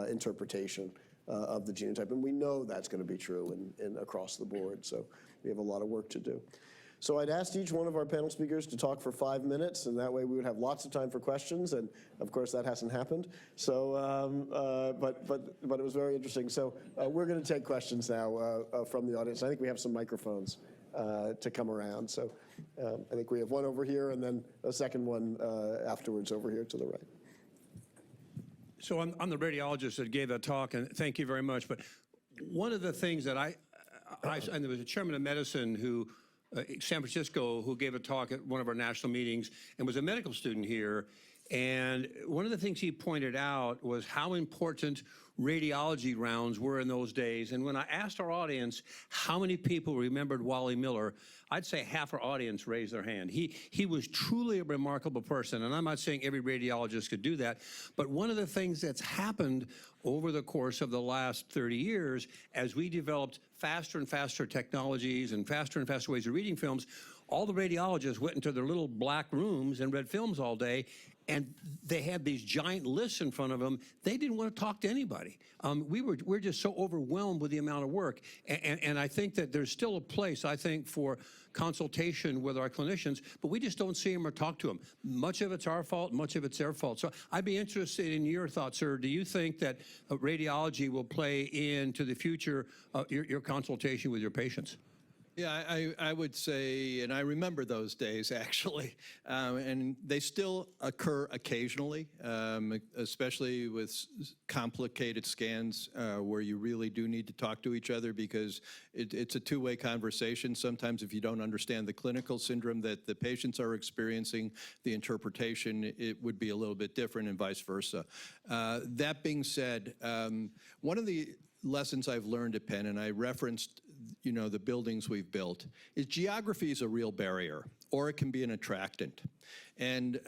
interpretation of the genotype. And we know that's going to be true across the board, so we have a lot of work to do. So I'd asked each one of our panel speakers to talk for 5 minutes, and that way we would have lots of time for questions, and of course that hasn't happened. So, but it was very interesting. So we're going to take questions now from the audience. I think we have some microphones to come around. So I think we have one over here, and then a second one afterwards over here to the right. So I'm the radiologist that gave that talk, and thank you very much. But one of the things that and there was a chairman of medicine who, San Francisco, who gave a talk at one of our national meetings and was a medical student here. And one of the things he pointed out was how important radiology rounds were in those days. And when I asked our audience how many people remembered Wally Miller, I'd say half our audience raised their hand. He was truly a remarkable person, and I'm not saying every radiologist could do that, but one of the things that's happened over the course of the last 30 years, as we developed faster and faster technologies and faster ways of reading films, all the radiologists went into their little black rooms and read films all day, and they had these giant lists in front of them. They didn't want to talk to anybody. We're just so overwhelmed with the amount of work. And I think that there's still a place, I think, for consultation with our clinicians, but we just don't see them or talk to them. Much of it's our fault, much of it's their fault. So I'd be interested in your thoughts, sir. Do you think that radiology will play into the future your consultation with your patients? Yeah, I would say, and I remember those days actually, and they still occur occasionally, especially with complicated scans where you really do need to talk to each other because it's a two-way conversation. Sometimes if you don't understand the clinical syndrome that the patients are experiencing, the interpretation, it would be a little bit different and vice versa. That being said, one of the lessons I've learned at Penn, and I referenced the buildings we've built, is geography is a real barrier, or it can be an attractant. And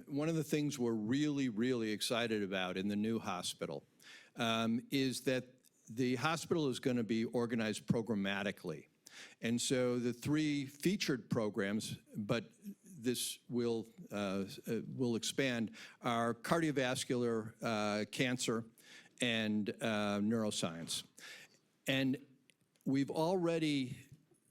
one of the things we're really, really excited about in the new hospital is that the hospital is going to be organized programmatically. And so the 3 featured programs, but this will expand, are cardiovascular cancer, and neuroscience. And we've already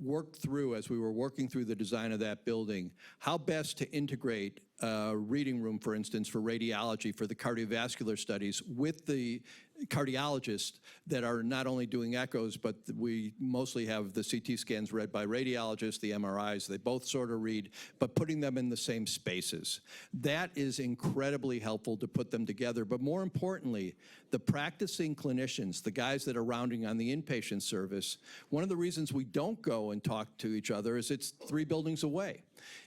worked through, as we were working through the design of that building, how best to integrate a reading room, for instance, for radiology, for the cardiovascular studies, with the cardiologists that are not only doing echoes, but we mostly have the CT scans read by radiologists, the MRIs, they both sort of read, but putting them in the same spaces. That is incredibly helpful to put them together, but more importantly, the practicing clinicians, the guys that are rounding on the inpatient service, one of the reasons we don't go and talk to each other is it's 3 buildings away.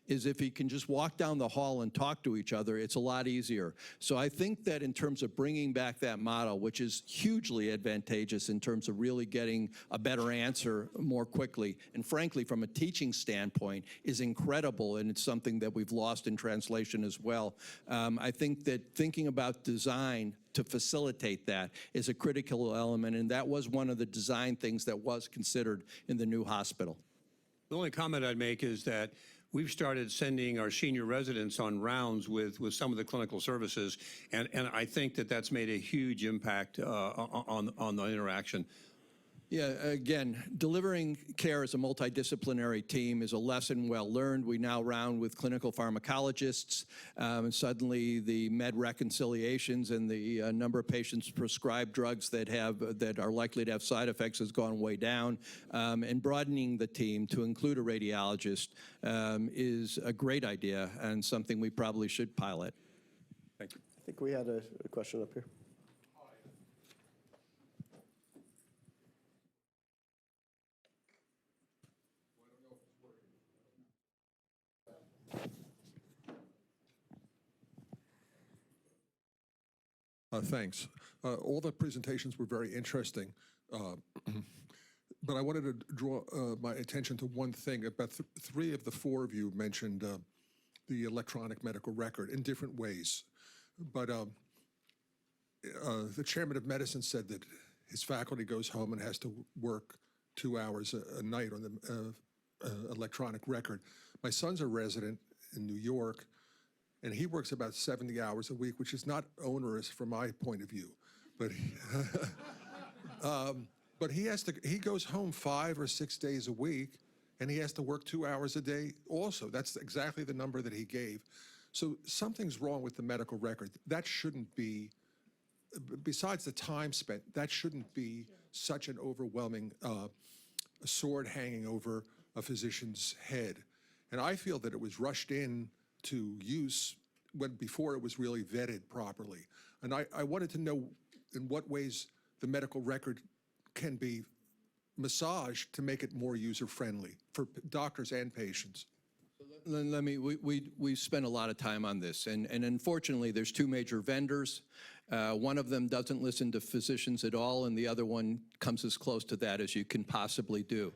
Is if you can just walk down the hall and talk to each other, it's a lot easier. So I think that in terms of bringing back that model, which is hugely advantageous in terms of really getting a better answer more quickly, and frankly, from a teaching standpoint, is incredible, and it's something that we've lost in translation as well. I think that thinking about design to facilitate that is a critical element, and that was one of the design things that was considered in the new hospital. The only comment I'd make is that we've started sending our senior residents on rounds with some of the clinical services, and I think that that's made a huge impact on the interaction. Yeah, again, delivering care as a multidisciplinary team is a lesson well learned. We now round with clinical pharmacologists, and suddenly the med reconciliations and the number of patients prescribed drugs that are likely to have side effects has gone way down. And broadening the team to include a radiologist is a great idea and something we probably should pilot. Thank you. I think we had a question up here. Thanks. All the presentations were very interesting, but I wanted to draw my attention to one thing. About 3 of the 4 of you mentioned the electronic medical record in different ways, but the chairman of medicine said that his faculty goes home and has to work 2 hours a night on the electronic record. My son's a resident in New York, and he works about 70 hours a week, which is not onerous from my point of view. But he goes home 5 or 6 days a week, and he has to work 2 hours a day also. That's exactly the number that he gave. So something's wrong with the medical record. That shouldn't be, besides the time spent, that shouldn't be such an overwhelming sword hanging over a physician's head. And I feel that it was rushed in to use before it was really vetted properly. And I wanted to know in what ways the medical record can be massaged to make it more user-friendly for doctors and patients. We spent a lot of time on this, and unfortunately there's 2 major vendors. One of them doesn't listen to physicians at all, and the other one comes as close to that as you can possibly do.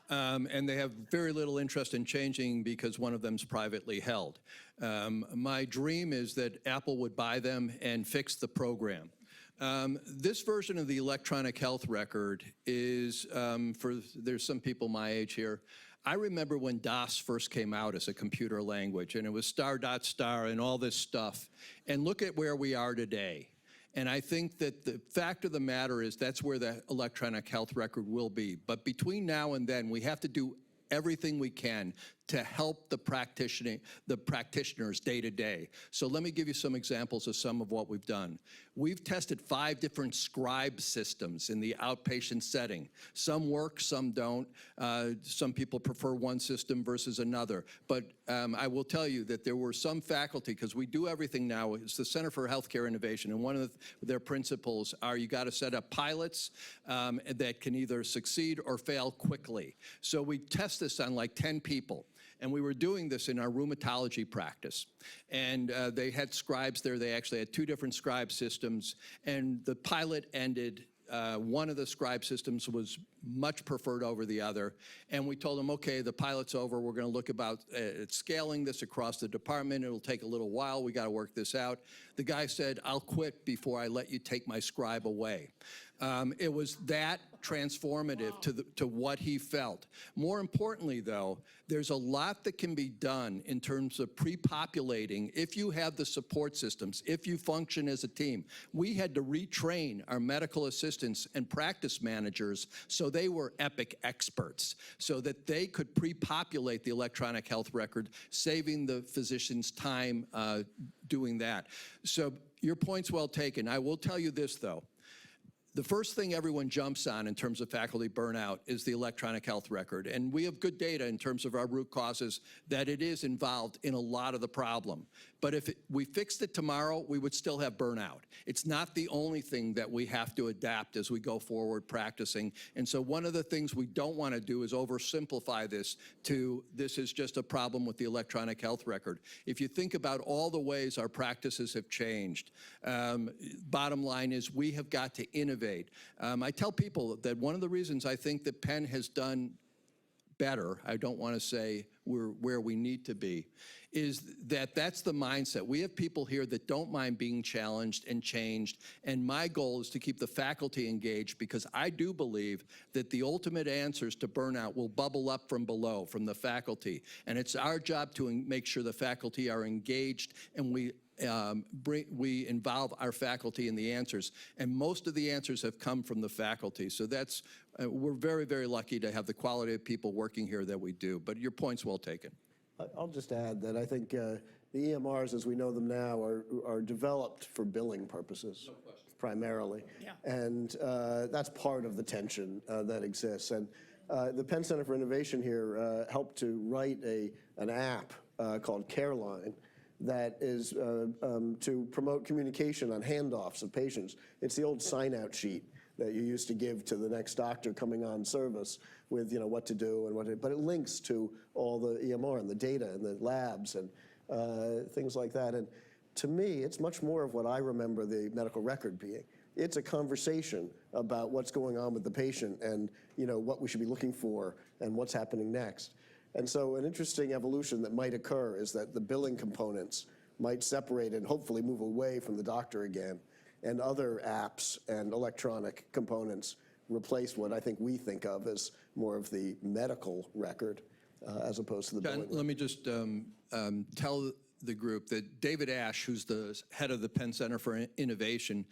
And they have very little interest in changing because one of them's privately held. My dream is that Apple would buy them and fix the program. This version of the electronic health record is, there's some people my age here, I remember when DOS first came out as a computer language, and it was star dot star and all this stuff. And look at where we are today. And I think that the fact of the matter is that's where the electronic health record will be. But between now and then, we have to do everything we can to help the practitioners day to day. So let me give you some examples of some of what we've done. We've tested 5 different scribe systems in the outpatient setting. Some work, some don't. Some people prefer one system versus another. But I will tell you that there were some faculty, because we do everything now, it's the Center for Healthcare Innovation, and one of their principles are you got to set up pilots that can either succeed or fail quickly. So we test this on like 10 people. And we were doing this in our rheumatology practice. And they had scribes there. They actually had 2 different scribe systems. And the pilot ended one of the scribe systems was much preferred over the other. And we told him, okay, the pilot's over. We're going to look about scaling this across the department. It'll take a little while. We got to work this out. The guy said, I'll quit before I let you take my scribe away. It was that transformative to what he felt. More importantly, though, there's a lot that can be done in terms of pre-populating if you have the support systems, if you function as a team. We had to retrain our medical assistants and practice managers so they were Epic experts, so that they could pre-populate the electronic health record, saving the physicians time doing that. So your point's well taken. I will tell you this, though. The first thing everyone jumps on in terms of faculty burnout is the electronic health record. And we have good data in terms of our root causes that it is involved in a lot of the problem. But if we fixed it tomorrow, we would still have burnout. It's not the only thing that we have to adapt as we go forward practicing. And so one of the things we don't want to do is oversimplify this to this is just a problem with the electronic health record. If you think about all the ways our practices have changed, bottom line is we have got to innovate. I tell people that one of the reasons I think that Penn has done better, I don't want to say we're where we need to be, is that that's the mindset. We have people here that don't mind being challenged and changed, and my goal is to keep the faculty engaged because I do believe that the ultimate answers to burnout will bubble up from below, from the faculty, and it's our job to make sure the faculty are engaged and we involve our faculty in the answers, and most of the answers have come from the faculty. So that's, we're very, very lucky to have the quality of people working here that we do, but your point's well taken. I'll just add that I think the EMRs as we know them now are developed for billing purposes, primarily. Yeah. And that's part of the tension that exists. And the Penn Center for Innovation here helped to write an app called CareLine that is to promote communication on handoffs of patients. It's the old sign-out sheet that you used to give to the next doctor coming on service with, you know, what to do and but it links to all the EMR and the data and the labs and things like that. And to me, it's much more of what I remember the medical record being. It's a conversation about what's going on with the patient and, you know, what we should be looking for and what's happening next. And so an interesting evolution that might occur is that the billing components might separate and hopefully move away from the doctor again, and other apps and electronic components replace what I think we think of as more of the medical record as opposed to the billing. John, let me just tell the group that David Ash, who's the head of the Penn Center for Innovation,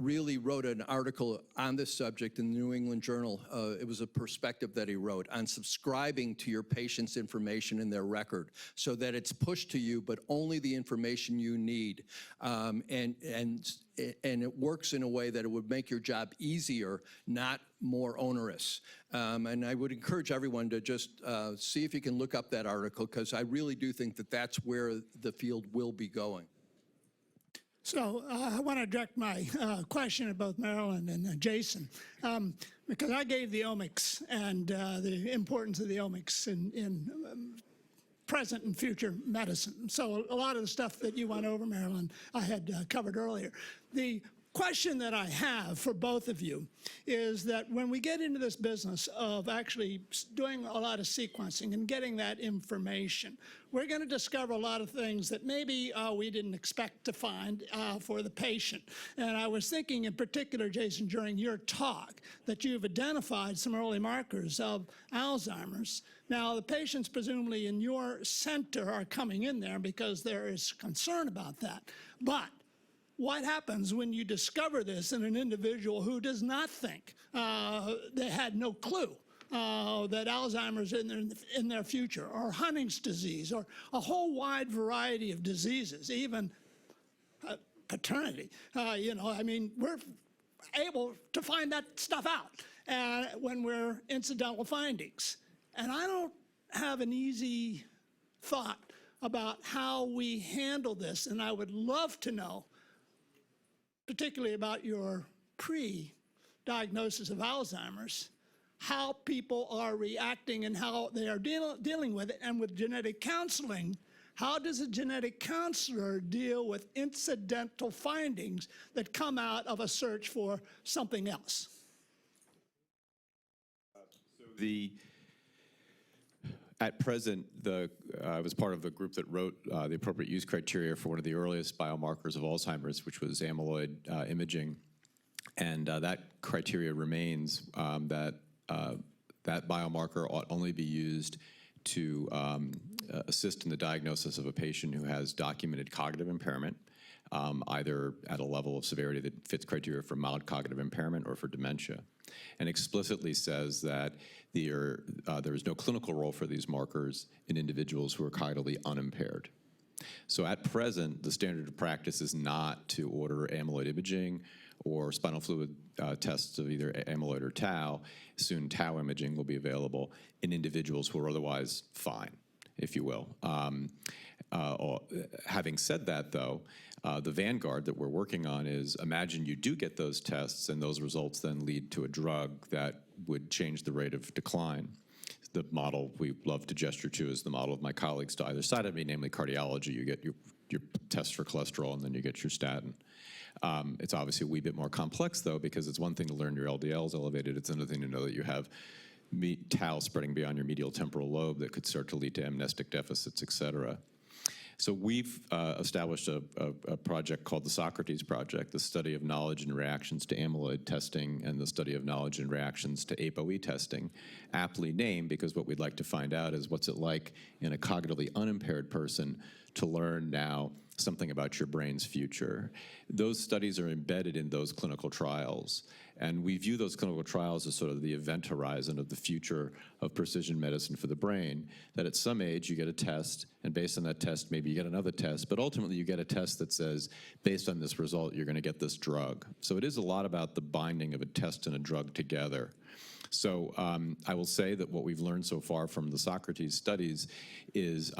really wrote an article on this subject in the New England Journal. It was a perspective that he wrote on subscribing to your patient's information in their record so that it's pushed to you, but only the information you need. And it works in a way that it would make your job easier, not more onerous. And I would encourage everyone to just see if you can look up that article, because I really do think that that's where the field will be going. So I want to direct my question at both Marilyn and Jason, because I gave the omics and the importance of the omics in present and future medicine. So a lot of the stuff that you went over, Marilyn, I had covered earlier. The question that I have for both of you is that when we get into this business of actually doing a lot of sequencing and getting that information, we're going to discover a lot of things that maybe we didn't expect to find for the patient. And I was thinking in particular, Jason, during your talk, that you've identified some early markers of Alzheimer's. Now, the patients presumably in your center are coming in there because there is concern about that. But what happens when you discover this in an individual who does not think, they had no clue that Alzheimer's in their future, or Huntington's disease, or a whole wide variety of diseases, even paternity? You know, I mean, we're able to find that stuff out when we're incidental findings. And I don't have an easy thought about how we handle this, and I would love to know, particularly about your pre-diagnosis of Alzheimer's, how people are reacting and how they are dealing with it, and with genetic counseling, how does a genetic counselor deal with incidental findings that come out of a search for something else? At present, I was part of the group that wrote the appropriate use criteria for one of the earliest biomarkers of Alzheimer's, which was amyloid imaging. And that criteria remains that that biomarker ought only be used to assist in the diagnosis of a patient who has documented cognitive impairment, either at a level of severity that fits criteria for mild cognitive impairment or for dementia, and explicitly says that there is no clinical role for these markers in individuals who are cognitively unimpaired. So at present, the standard of practice is not to order amyloid imaging or spinal fluid tests of either amyloid or tau. Soon tau imaging will be available in individuals who are otherwise fine, if you will. Having said that, though, the vanguard that we're working on is, imagine you do get those tests and those results then lead to a drug that would change the rate of decline. The model we love to gesture to is the model of my colleagues to either side of me, namely cardiology. You get your test for cholesterol and then you get your statin. It's obviously a wee bit more complex, though, because it's one thing to learn your LDL is elevated. It's another thing to know that you have tau spreading beyond your medial temporal lobe that could start to lead to amnestic deficits, et cetera. So we've established a project called the Socrates Project, the study of knowledge and reactions to amyloid testing and the study of knowledge and reactions to ApoE testing, aptly named because what we'd like to find out is what's it like in a cognitively unimpaired person to learn now something about your brain's future. Those studies are embedded in those clinical trials, and we view those clinical trials as sort of the event horizon of the future of precision medicine for the brain, that at some age you get a test, and based on that test, maybe you get another test, but ultimately you get a test that says, based on this result, you're gonna get this drug. So it is a lot about the binding of a test and a drug together. So I will say that what we've learned so far from the Socrates studies is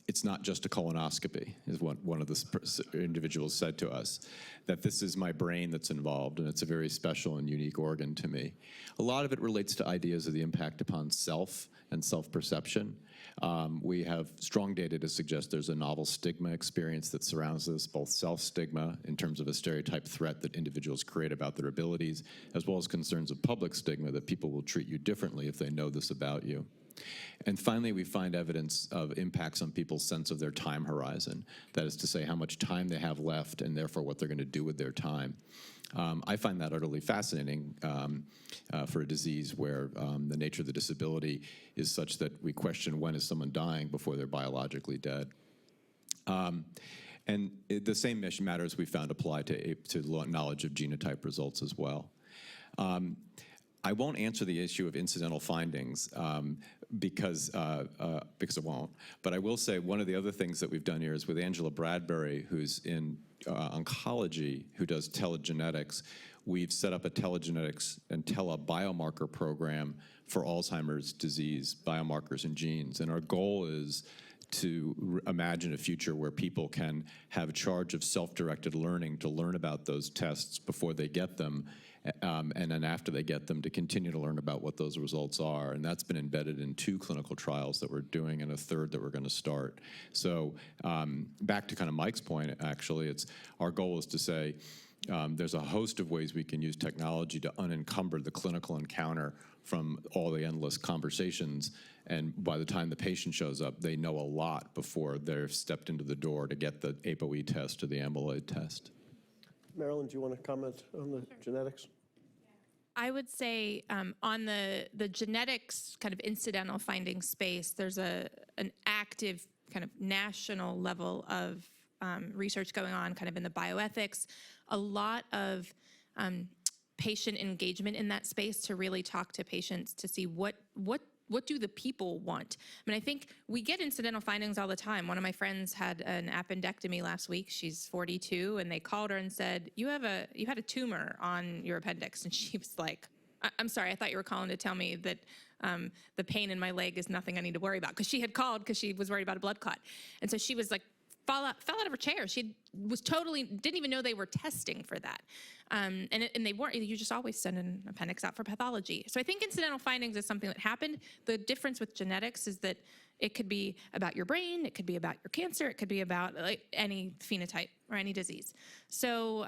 it's not just a colonoscopy, is what one of the individuals said to us, that this is my brain that's involved, and it's a very special and unique organ to me. A lot of it relates to ideas of the impact upon self and self-perception. We have strong data to suggest there's a novel stigma experience that surrounds this, both self-stigma in terms of a stereotype threat that individuals create about their abilities, as well as concerns of public stigma that people will treat you differently if they know this about you. And finally, we find evidence of impacts on people's sense of their time horizon. That is to say, how much time they have left and therefore what they're going to do with their time. I find that utterly fascinating for a disease where the nature of the disability is such that we question when is someone dying before they're biologically dead. And the same matters we found apply to knowledge of genotype results as well. I won't answer the issue of incidental findings because it won't. But I will say one of the other things that we've done here is with Angela Bradbury, who's in oncology, who does telegenetics. We've set up a telegenetics and telebiomarker program for Alzheimer's disease, biomarkers and genes. And our goal is to imagine a future where people can have a charge of self-directed learning to learn about those tests before they get them, and then after they get them to continue to learn about what those results are. And that's been embedded in 2 clinical trials that we're doing and a 3rd that we're going to start. So back to kind of Mike's point, actually, our goal is to say there's a host of ways we can use technology to unencumber the clinical encounter from all the endless conversations. And by the time the patient shows up, they know a lot before they're stepped into the door to get the ApoE test or the amyloid test. Marilyn, do you want to comment on the genetics? I would say on the genetics kind of incidental finding space, there's an active kind of national level of research going on kind of in the bioethics, a lot of patient engagement in that space to really talk to patients to see what do the people want? I mean, I think we get incidental findings all the time. One of my friends had an appendectomy last week. She's 42, and they called her and said, you had a tumor on your appendix. And she was like, I'm sorry, I thought you were calling to tell me that the pain in my leg is nothing I need to worry about. Because she had called because she was worried about a blood clot. And so she was like fell out of her chair. She was totally, didn't even know they were testing for that. And they weren't, you just always send an appendix out for pathology. So I think incidental findings is something that happened. The difference with genetics is that it could be about your brain, it could be about your cancer, it could be about like any phenotype or any disease. So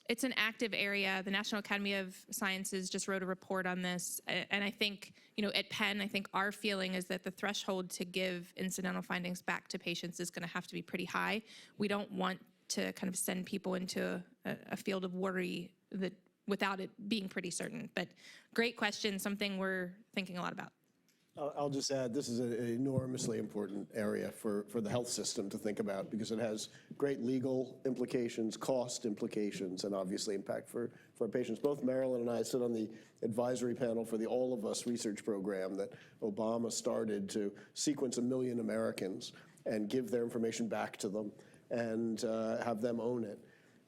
it's an active area. The National Academy of Sciences just wrote a report on this. And I think, at Penn, I think our feeling is that the threshold to give incidental findings back to patients is going to have to be pretty high. We don't want to kind of send people into a field of worry that without it being pretty certain. But great question, something we're thinking a lot about. I'll just add, this is an enormously important area for the health system to think about because it has great legal implications, cost implications, and obviously impact for our patients. Both Marilyn and I sit on the advisory panel for the All of Us research program that Obama started to sequence 1 million Americans and give their information back to them and have them own it.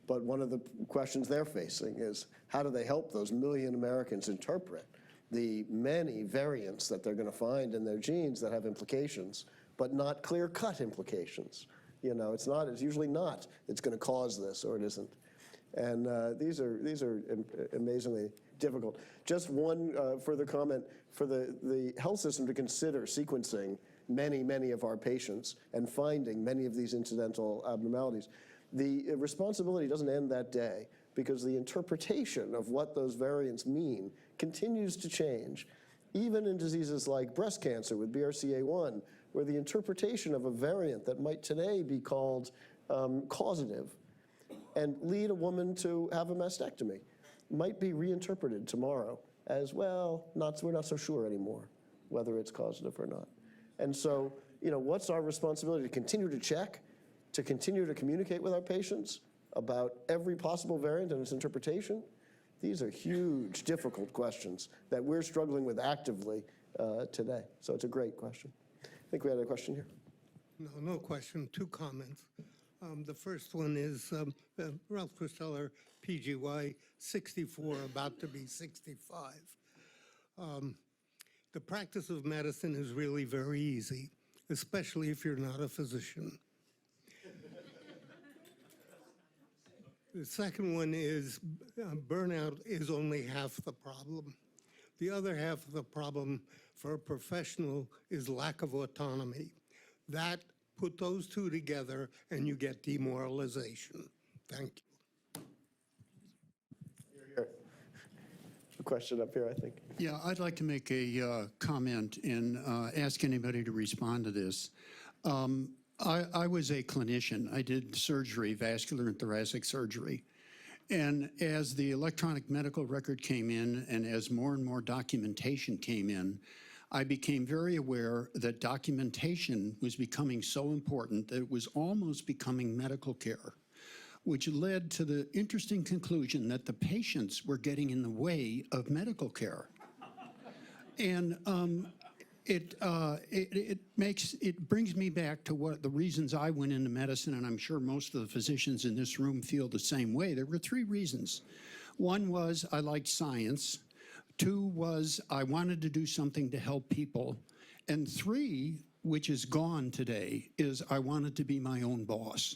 But one of the questions they're facing is how do they help those 1 million Americans interpret the many variants that they're going to find in their genes that have implications, but not clear-cut implications. It's usually not, it's going to cause this or it isn't. And these are amazingly difficult. Just one further comment for the health system to consider sequencing many of our patients and finding many of these incidental abnormalities. The responsibility doesn't end that day because the interpretation of what those variants mean continues to change, even in diseases like breast cancer with BRCA1, where the interpretation of a variant that might today be called causative and lead a woman to have a mastectomy might be reinterpreted tomorrow as, well, we're not so sure anymore whether it's causative or not. And so, what's our responsibility? To continue to check, to continue to communicate with our patients about every possible variant and its interpretation? These are huge, difficult questions that we're struggling with actively today. So it's a great question. I think we had a question here. No question, 2 comments. The first one is Ralph Costello, PGY, 64, about to be 65. The practice of medicine is really very easy, especially if you're not a physician. The second one is burnout is only half the problem. The other half of the problem for a professional is lack of autonomy. Put those 2 together and you get demoralization. Thank you. Here. A question up here, I think. Yeah, I'd like to make a comment and ask anybody to respond to this. I was a clinician. I did surgery, vascular and thoracic surgery. And as the electronic medical record came in and as more and more documentation came in, I became very aware that documentation was becoming so important that it was almost becoming medical care, which led to the interesting conclusion that the patients were getting in the way of medical care. And it brings me back to what the reasons I went into medicine, and I'm sure most of the physicians in this room feel the same way. There were 3 reasons. One was I liked science. 2 was I wanted to do something to help people. And 3, which is gone today, is I wanted to be my own boss.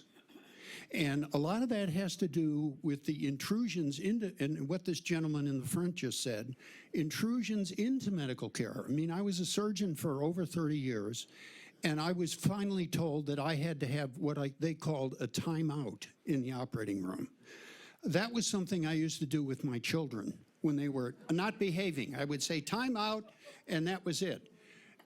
And a lot of that has to do with the intrusions into, and what this gentleman in the front just said, intrusions into medical care. I mean, I was a surgeon for over 30 years, and I was finally told that I had to have what they called a timeout in the operating room. That was something I used to do with my children when they were not behaving. I would say timeout, and that was it.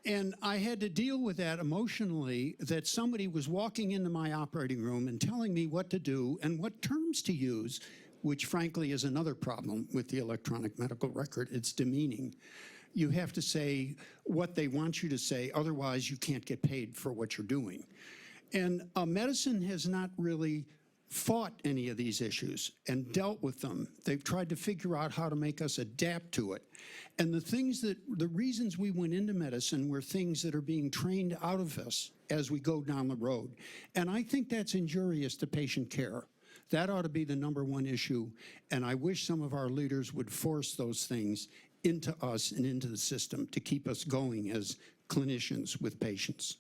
And I had to deal with that emotionally, that somebody was walking into my operating room and telling me what to do and what terms to use, which frankly is another problem with the electronic medical record. It's demeaning. You have to say what they want you to say, otherwise you can't get paid for what you're doing. And medicine has not really fought any of these issues and dealt with them. They've tried to figure out how to make us adapt to it. And the reasons we went into medicine were things that are being trained out of us as we go down the road. And I think that's injurious to patient care. That ought to be the #1 issue. And I wish some of our leaders would force those things into us and into the system to keep us going as clinicians with patients.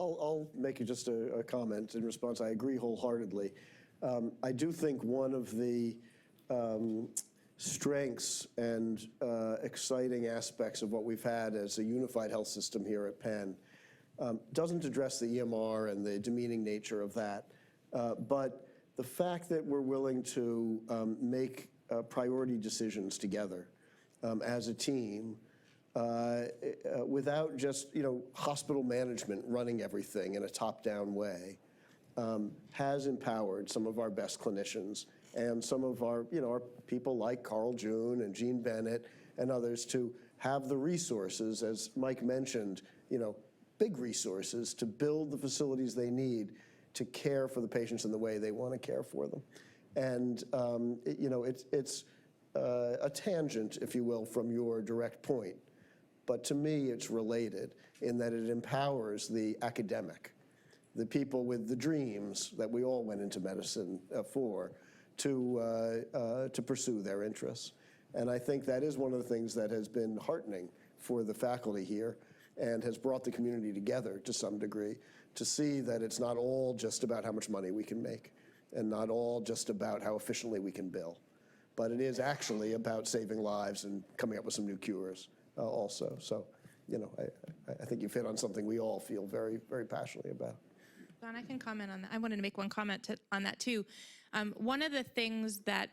I'll make just a comment in response. I agree wholeheartedly. I do think one of the strengths and exciting aspects of what we've had as a unified health system here at Penn doesn't address the EMR and the demeaning nature of that, but the fact that we're willing to make priority decisions together as a team without just, hospital management running everything in a top-down way has empowered some of our best clinicians and some of our, our people like Carl June and Jean Bennett and others to have the resources, as Mike mentioned, big resources to build the facilities they need to care for the patients in the way they want to care for them. And, it's a tangent, if you will, from your direct point. But to me, it's related in that it empowers the academic, the people with the dreams that we all went into medicine for, to pursue their interests. And I think that is one of the things that has been heartening for the faculty here and has brought the community together to some degree to see that it's not all just about how much money we can make and not all just about how efficiently we can bill, but it is actually about saving lives and coming up with some new cures also. So, I think you've hit on something we all feel very, very passionately about. Don, I can comment on that. I wanted to make one comment on that too. One of the things that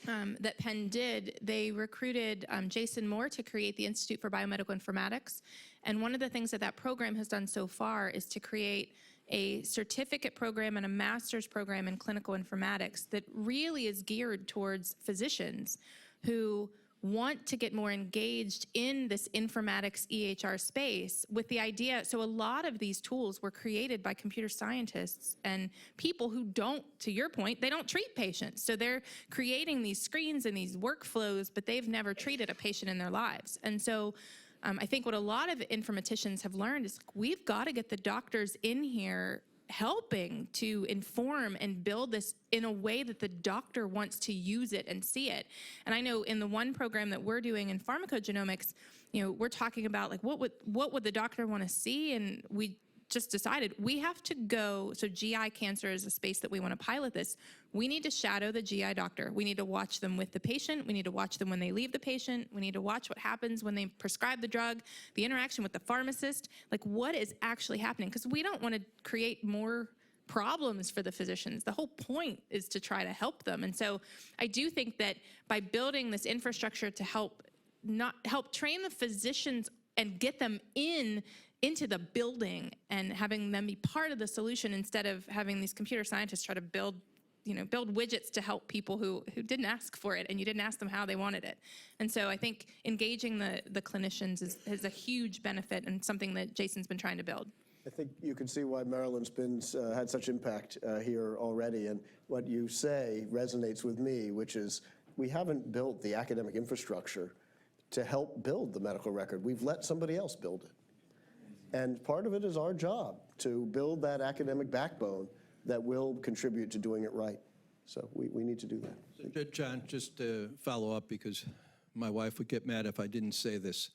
Penn did, they recruited Jason Moore to create the Institute for Biomedical Informatics. And one of the things that program has done so far is to create a certificate program and a master's program in clinical informatics that really is geared towards physicians who want to get more engaged in this informatics EHR space with the idea. So a lot of these tools were created by computer scientists and people who don't, to your point, they don't treat patients. So they're creating these screens and these workflows, but they've never treated a patient in their lives. And so I think what a lot of informaticians have learned is we've got to get the doctors in here helping to inform and build this in a way that the doctor wants to use it and see it. And I know in the one program that we're doing in pharmacogenomics, we're talking about like what would the doctor want to see, and we just decided we have to go. So GI cancer is a space that we want to pilot this. We need to shadow the GI doctor. We need to watch them with the patient. We need to watch them when they leave the patient. We need to watch what happens when they prescribe the drug, the interaction with the pharmacist, like what is actually happening. Because we don't want to create more problems for the physicians. The whole point is to try to help them. And so I do think that by building this infrastructure to help train the physicians and get them into the building and having them be part of the solution instead of having these computer scientists try to build widgets to help people who didn't ask for it and you didn't ask them how they wanted it. And so I think engaging the clinicians is a huge benefit and something that Jason's been trying to build. I think you can see why Maryland's been had such impact here already, and what you say resonates with me, which is we haven't built the academic infrastructure to help build the medical record. We've let somebody else build it. And part of it is our job to build that academic backbone that will contribute to doing it right. So we need to do that. So, John, just to follow up, because my wife would get mad if I didn't say this.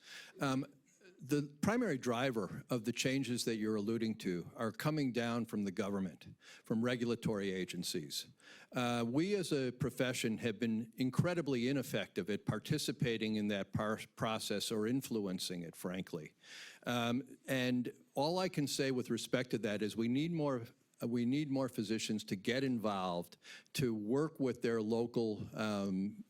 The primary driver of the changes that you're alluding to are coming down from the government, from regulatory agencies. We as a profession have been incredibly ineffective at participating in that process or influencing it, frankly. And all I can say with respect to that is we need more physicians to get involved, to work with their local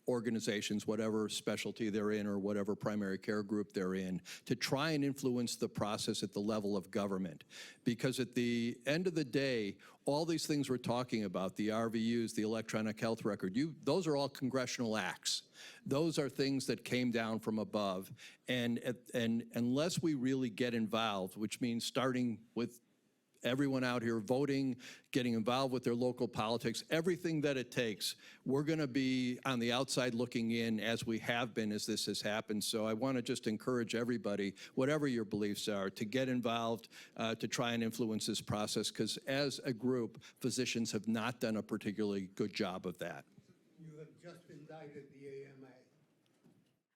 organizations, whatever specialty they're in or whatever primary care group they're in, to try and influence the process at the level of government. Because at the end of the day, all these things we're talking about, the RVUs, the electronic health record, those are all congressional acts. Those are things that came down from above. And unless we really get involved, which means starting with everyone out here voting, getting involved with their local politics, everything that it takes, we're going to be on the outside looking in as we have been as this has happened. So I want to just encourage everybody, whatever your beliefs are, to get involved, to try and influence this process, because as a group, physicians have not done a particularly good job of that. You have just indicted the AMA.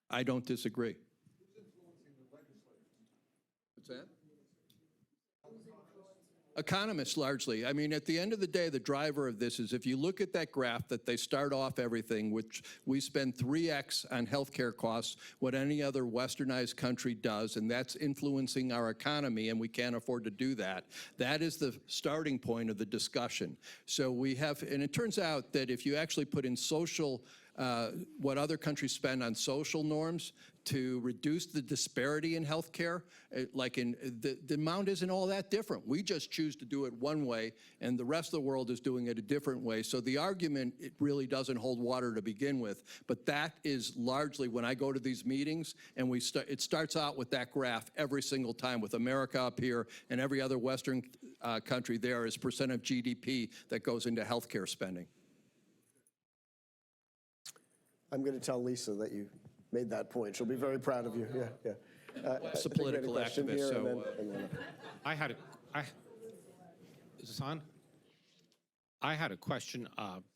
I don't disagree. Who's influencing the legislators? What's that? Economists, largely. I mean, at the end of the day, the driver of this is if you look at that graph that they start off everything, which we spend 3x on healthcare costs, what any other westernized country does, and that's influencing our economy, and we can't afford to do that. That is the starting point of the discussion. So we have, and it turns out that if you actually put in social, what other countries spend on social norms to reduce the disparity in healthcare, the amount isn't all that different. We just choose to do it one way, and the rest of the world is doing it a different way. So the argument, it really doesn't hold water to begin with. But that is largely when I go to these meetings, and it starts out with that graph every single time, with America up here and every other Western country there is percent of GDP that goes into healthcare spending. I'm going to tell Lisa that you made that point. She'll be very proud of you. Yeah, yeah. It's a political activist, so... Is this on? I had a question.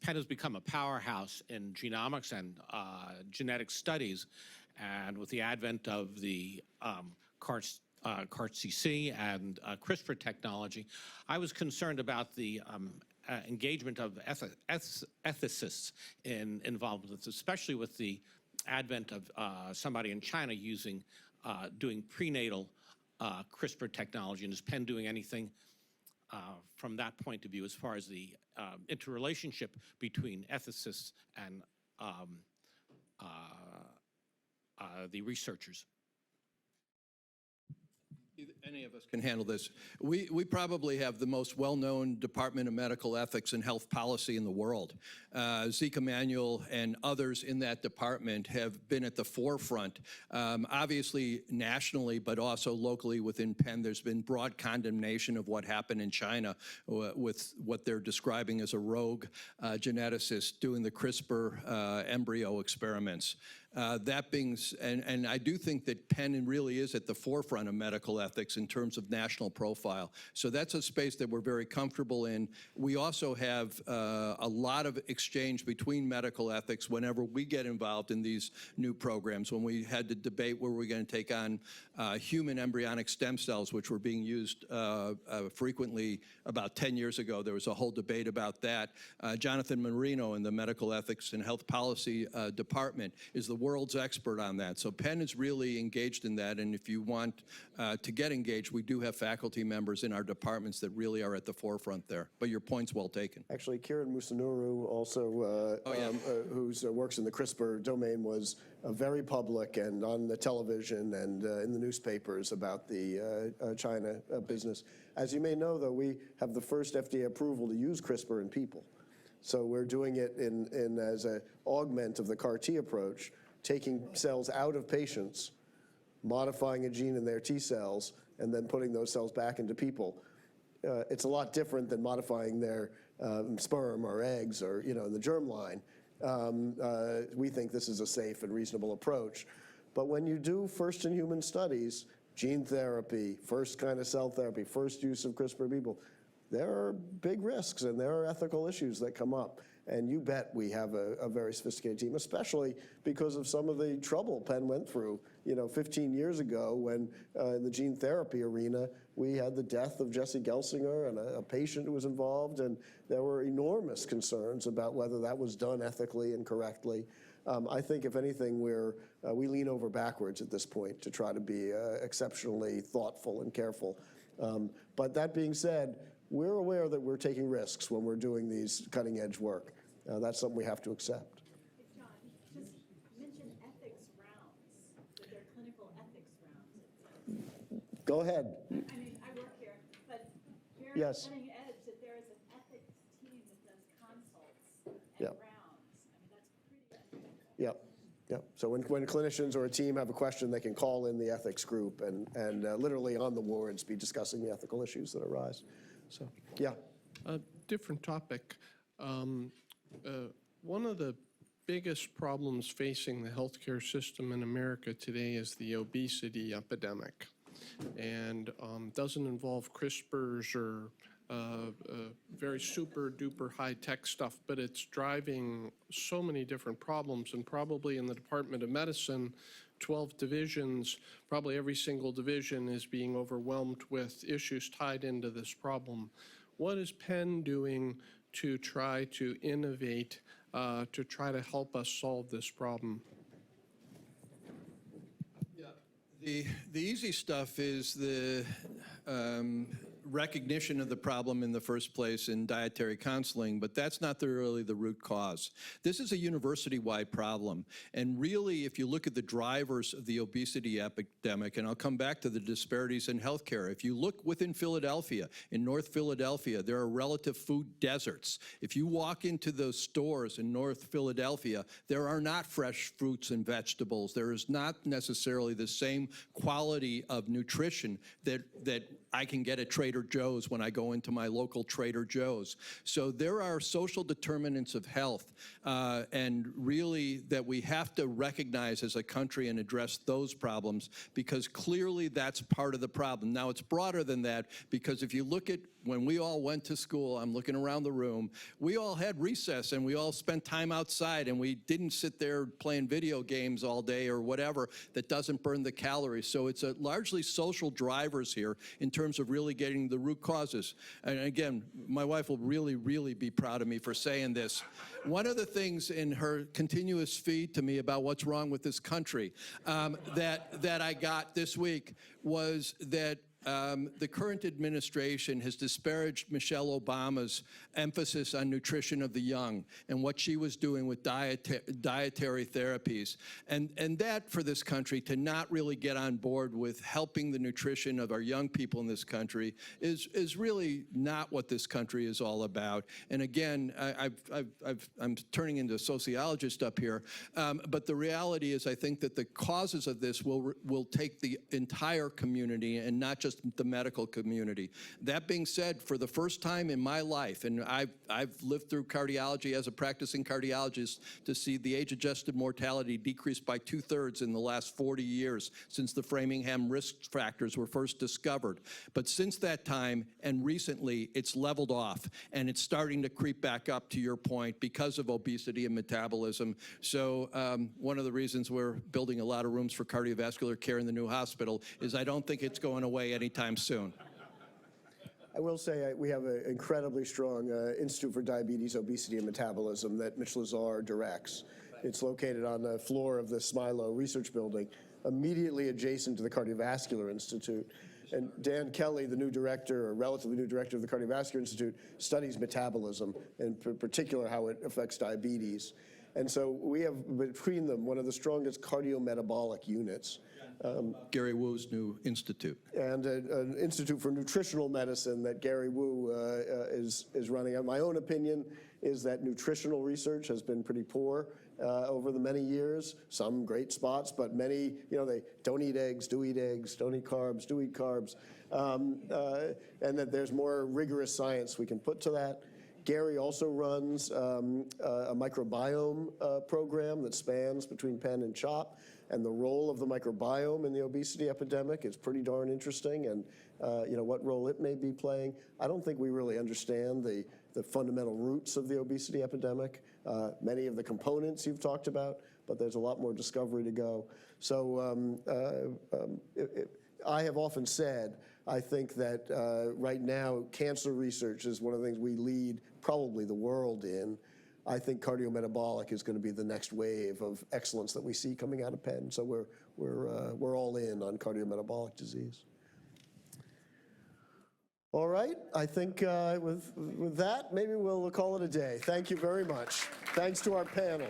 Penn has become a powerhouse in genomics and genetic studies, and with the advent of the CAR-TCC and CRISPR technology, I was concerned about the engagement of ethicists involved with this, especially with the advent of somebody in China doing prenatal CRISPR technology. And is Penn doing anything from that point of view as far as the interrelationship between ethicists and the researchers? Any of us can handle this. We probably have the most well-known Department of Medical Ethics and Health Policy in the world. Zeke Emanuel and others in that department have been at the forefront, obviously nationally, but also locally within Penn. There's been broad condemnation of what happened in China with what they're describing as a rogue geneticist doing the CRISPR embryo experiments. That being, and I do think that Penn really is at the forefront of medical ethics in terms of national profile. So that's a space that we're very comfortable in. We also have a lot of exchange between medical ethics whenever we get involved in these new programs. When we had to debate where we're going to take on human embryonic stem cells, which were being used frequently about 10 years ago, there was a whole debate about that. Jonathan Marino in the Medical Ethics and Health Policy Department is the world's expert on that. So Penn is really engaged in that, and if you want to get engaged, we do have faculty members in our departments that really are at the forefront there. But your point's well taken. Actually, Kiran Musunuru, also who works in the CRISPR domain, was very public and on the television and in the newspapers about the China business. As you may know, though, we have the first FDA approval to use CRISPR in people. So we're doing it in as an augment of the CAR-T approach, taking cells out of patients, modifying a gene in their T cells, and then putting those cells back into people. It's a lot different than modifying their sperm or eggs or, in the germline. We think this is a safe and reasonable approach. But when you do first-in-human studies, gene therapy, first kind of cell therapy, first use of CRISPR people, there are big risks and there are ethical issues that come up. And you bet we have a very sophisticated team, especially because of some of the trouble Penn went through, 15 years ago when in the gene therapy arena, we had the death of Jesse Gelsinger and a patient who was involved, and there were enormous concerns about whether that was done ethically and correctly. I think, if anything, we lean over backwards at this point to try to be exceptionally thoughtful and careful. But that being said, we're aware that we're taking risks when we're doing these cutting-edge work. That's something we have to accept. John, just mention ethics rounds, that they're clinical ethics rounds. Go ahead. I mean, I work here, but very Yes. cutting edge that there is an ethics team that does consults and Yep. rounds. I mean, that's pretty unusual. Yep. Yep. So when clinicians or a team have a question, they can call in the ethics group and literally on the wards be discussing the ethical issues that arise. So, yeah. A different topic. One of the biggest problems facing the healthcare system in America today is the obesity epidemic. And doesn't involve CRISPRs or very super duper high tech stuff, but it's driving so many different problems. And probably in the Department of Medicine, 12 divisions, probably every single division is being overwhelmed with issues tied into this problem. What is Penn doing to try to innovate, to try to help us solve this problem? The easy stuff is the recognition of the problem in the first place in dietary counseling, but that's not really the root cause. This is a university-wide problem, and really, if you look at the drivers of the obesity epidemic, and I'll come back to the disparities in healthcare, if you look within Philadelphia, in North Philadelphia, there are relative food deserts. If you walk into those stores in North Philadelphia, there are not fresh fruits and vegetables. There is not necessarily the same quality of nutrition that I can get at Trader Joe's when I go into my local Trader Joe's. So there are social determinants of health, and really that we have to recognize as a country and address those problems, because clearly that's part of the problem. Now, it's broader than that, because if you look at when we all went to school, I'm looking around the room, we all had recess and we all spent time outside, and we didn't sit there playing video games all day or whatever that doesn't burn the calories. So it's a largely social drivers here in terms of really getting the root causes. And again, my wife will really, really be proud of me for saying this. One of the things in her continuous feed to me about what's wrong with this country that I got this week was that the current administration has disparaged Michelle Obama's emphasis on nutrition of the young and what she was doing with dietary therapies. And that, for this country, to not really get on board with helping the nutrition of our young people in this country is really not what this country is all about. And again, I'm turning into a sociologist up here, but the reality is I think that the causes of this will take the entire community and not just the medical community. That being said, for the first time in my life, and I've lived through cardiology as a practicing cardiologist to see the age-adjusted mortality decrease by 2/3 in the last 40 years since the Framingham risk factors were first discovered. But since that time and recently, it's leveled off, and it's starting to creep back up, to your point, because of obesity and metabolism. So one of the reasons we're building a lot of rooms for cardiovascular care in the new hospital is I don't think it's going away anytime soon. I will say we have an incredibly strong Institute for Diabetes, Obesity, and Metabolism that Mitch Lazar directs. It's located on the floor of the Smilo Research Building, immediately adjacent to the Cardiovascular Institute. And Dan Kelly, the new director, or relatively new director of the Cardiovascular Institute, studies metabolism, and in particular how it affects diabetes. And so we have between them one of the strongest cardiometabolic units. Gary Wu's new institute. And an Institute for Nutritional Medicine that Gary Wu is running. And my own opinion is that nutritional research has been pretty poor over the many years. Some great spots, but many, they don't eat eggs, do eat eggs, don't eat carbs, do eat carbs. And that there's more rigorous science we can put to that. Gary also runs a microbiome program that spans between Penn and CHOP, and the role of the microbiome in the obesity epidemic is pretty darn interesting, and what role it may be playing. I don't think we really understand the fundamental roots of the obesity epidemic, many of the components you've talked about, but there's a lot more discovery to go. So I have often said, I think that right now cancer research is one of the things we lead probably the world in. I think cardiometabolic is going to be the next wave of excellence that we see coming out of Penn. So we're all in on cardiometabolic disease. All right, I think with that, maybe we'll call it a day. Thank you very much. Thanks to our panel.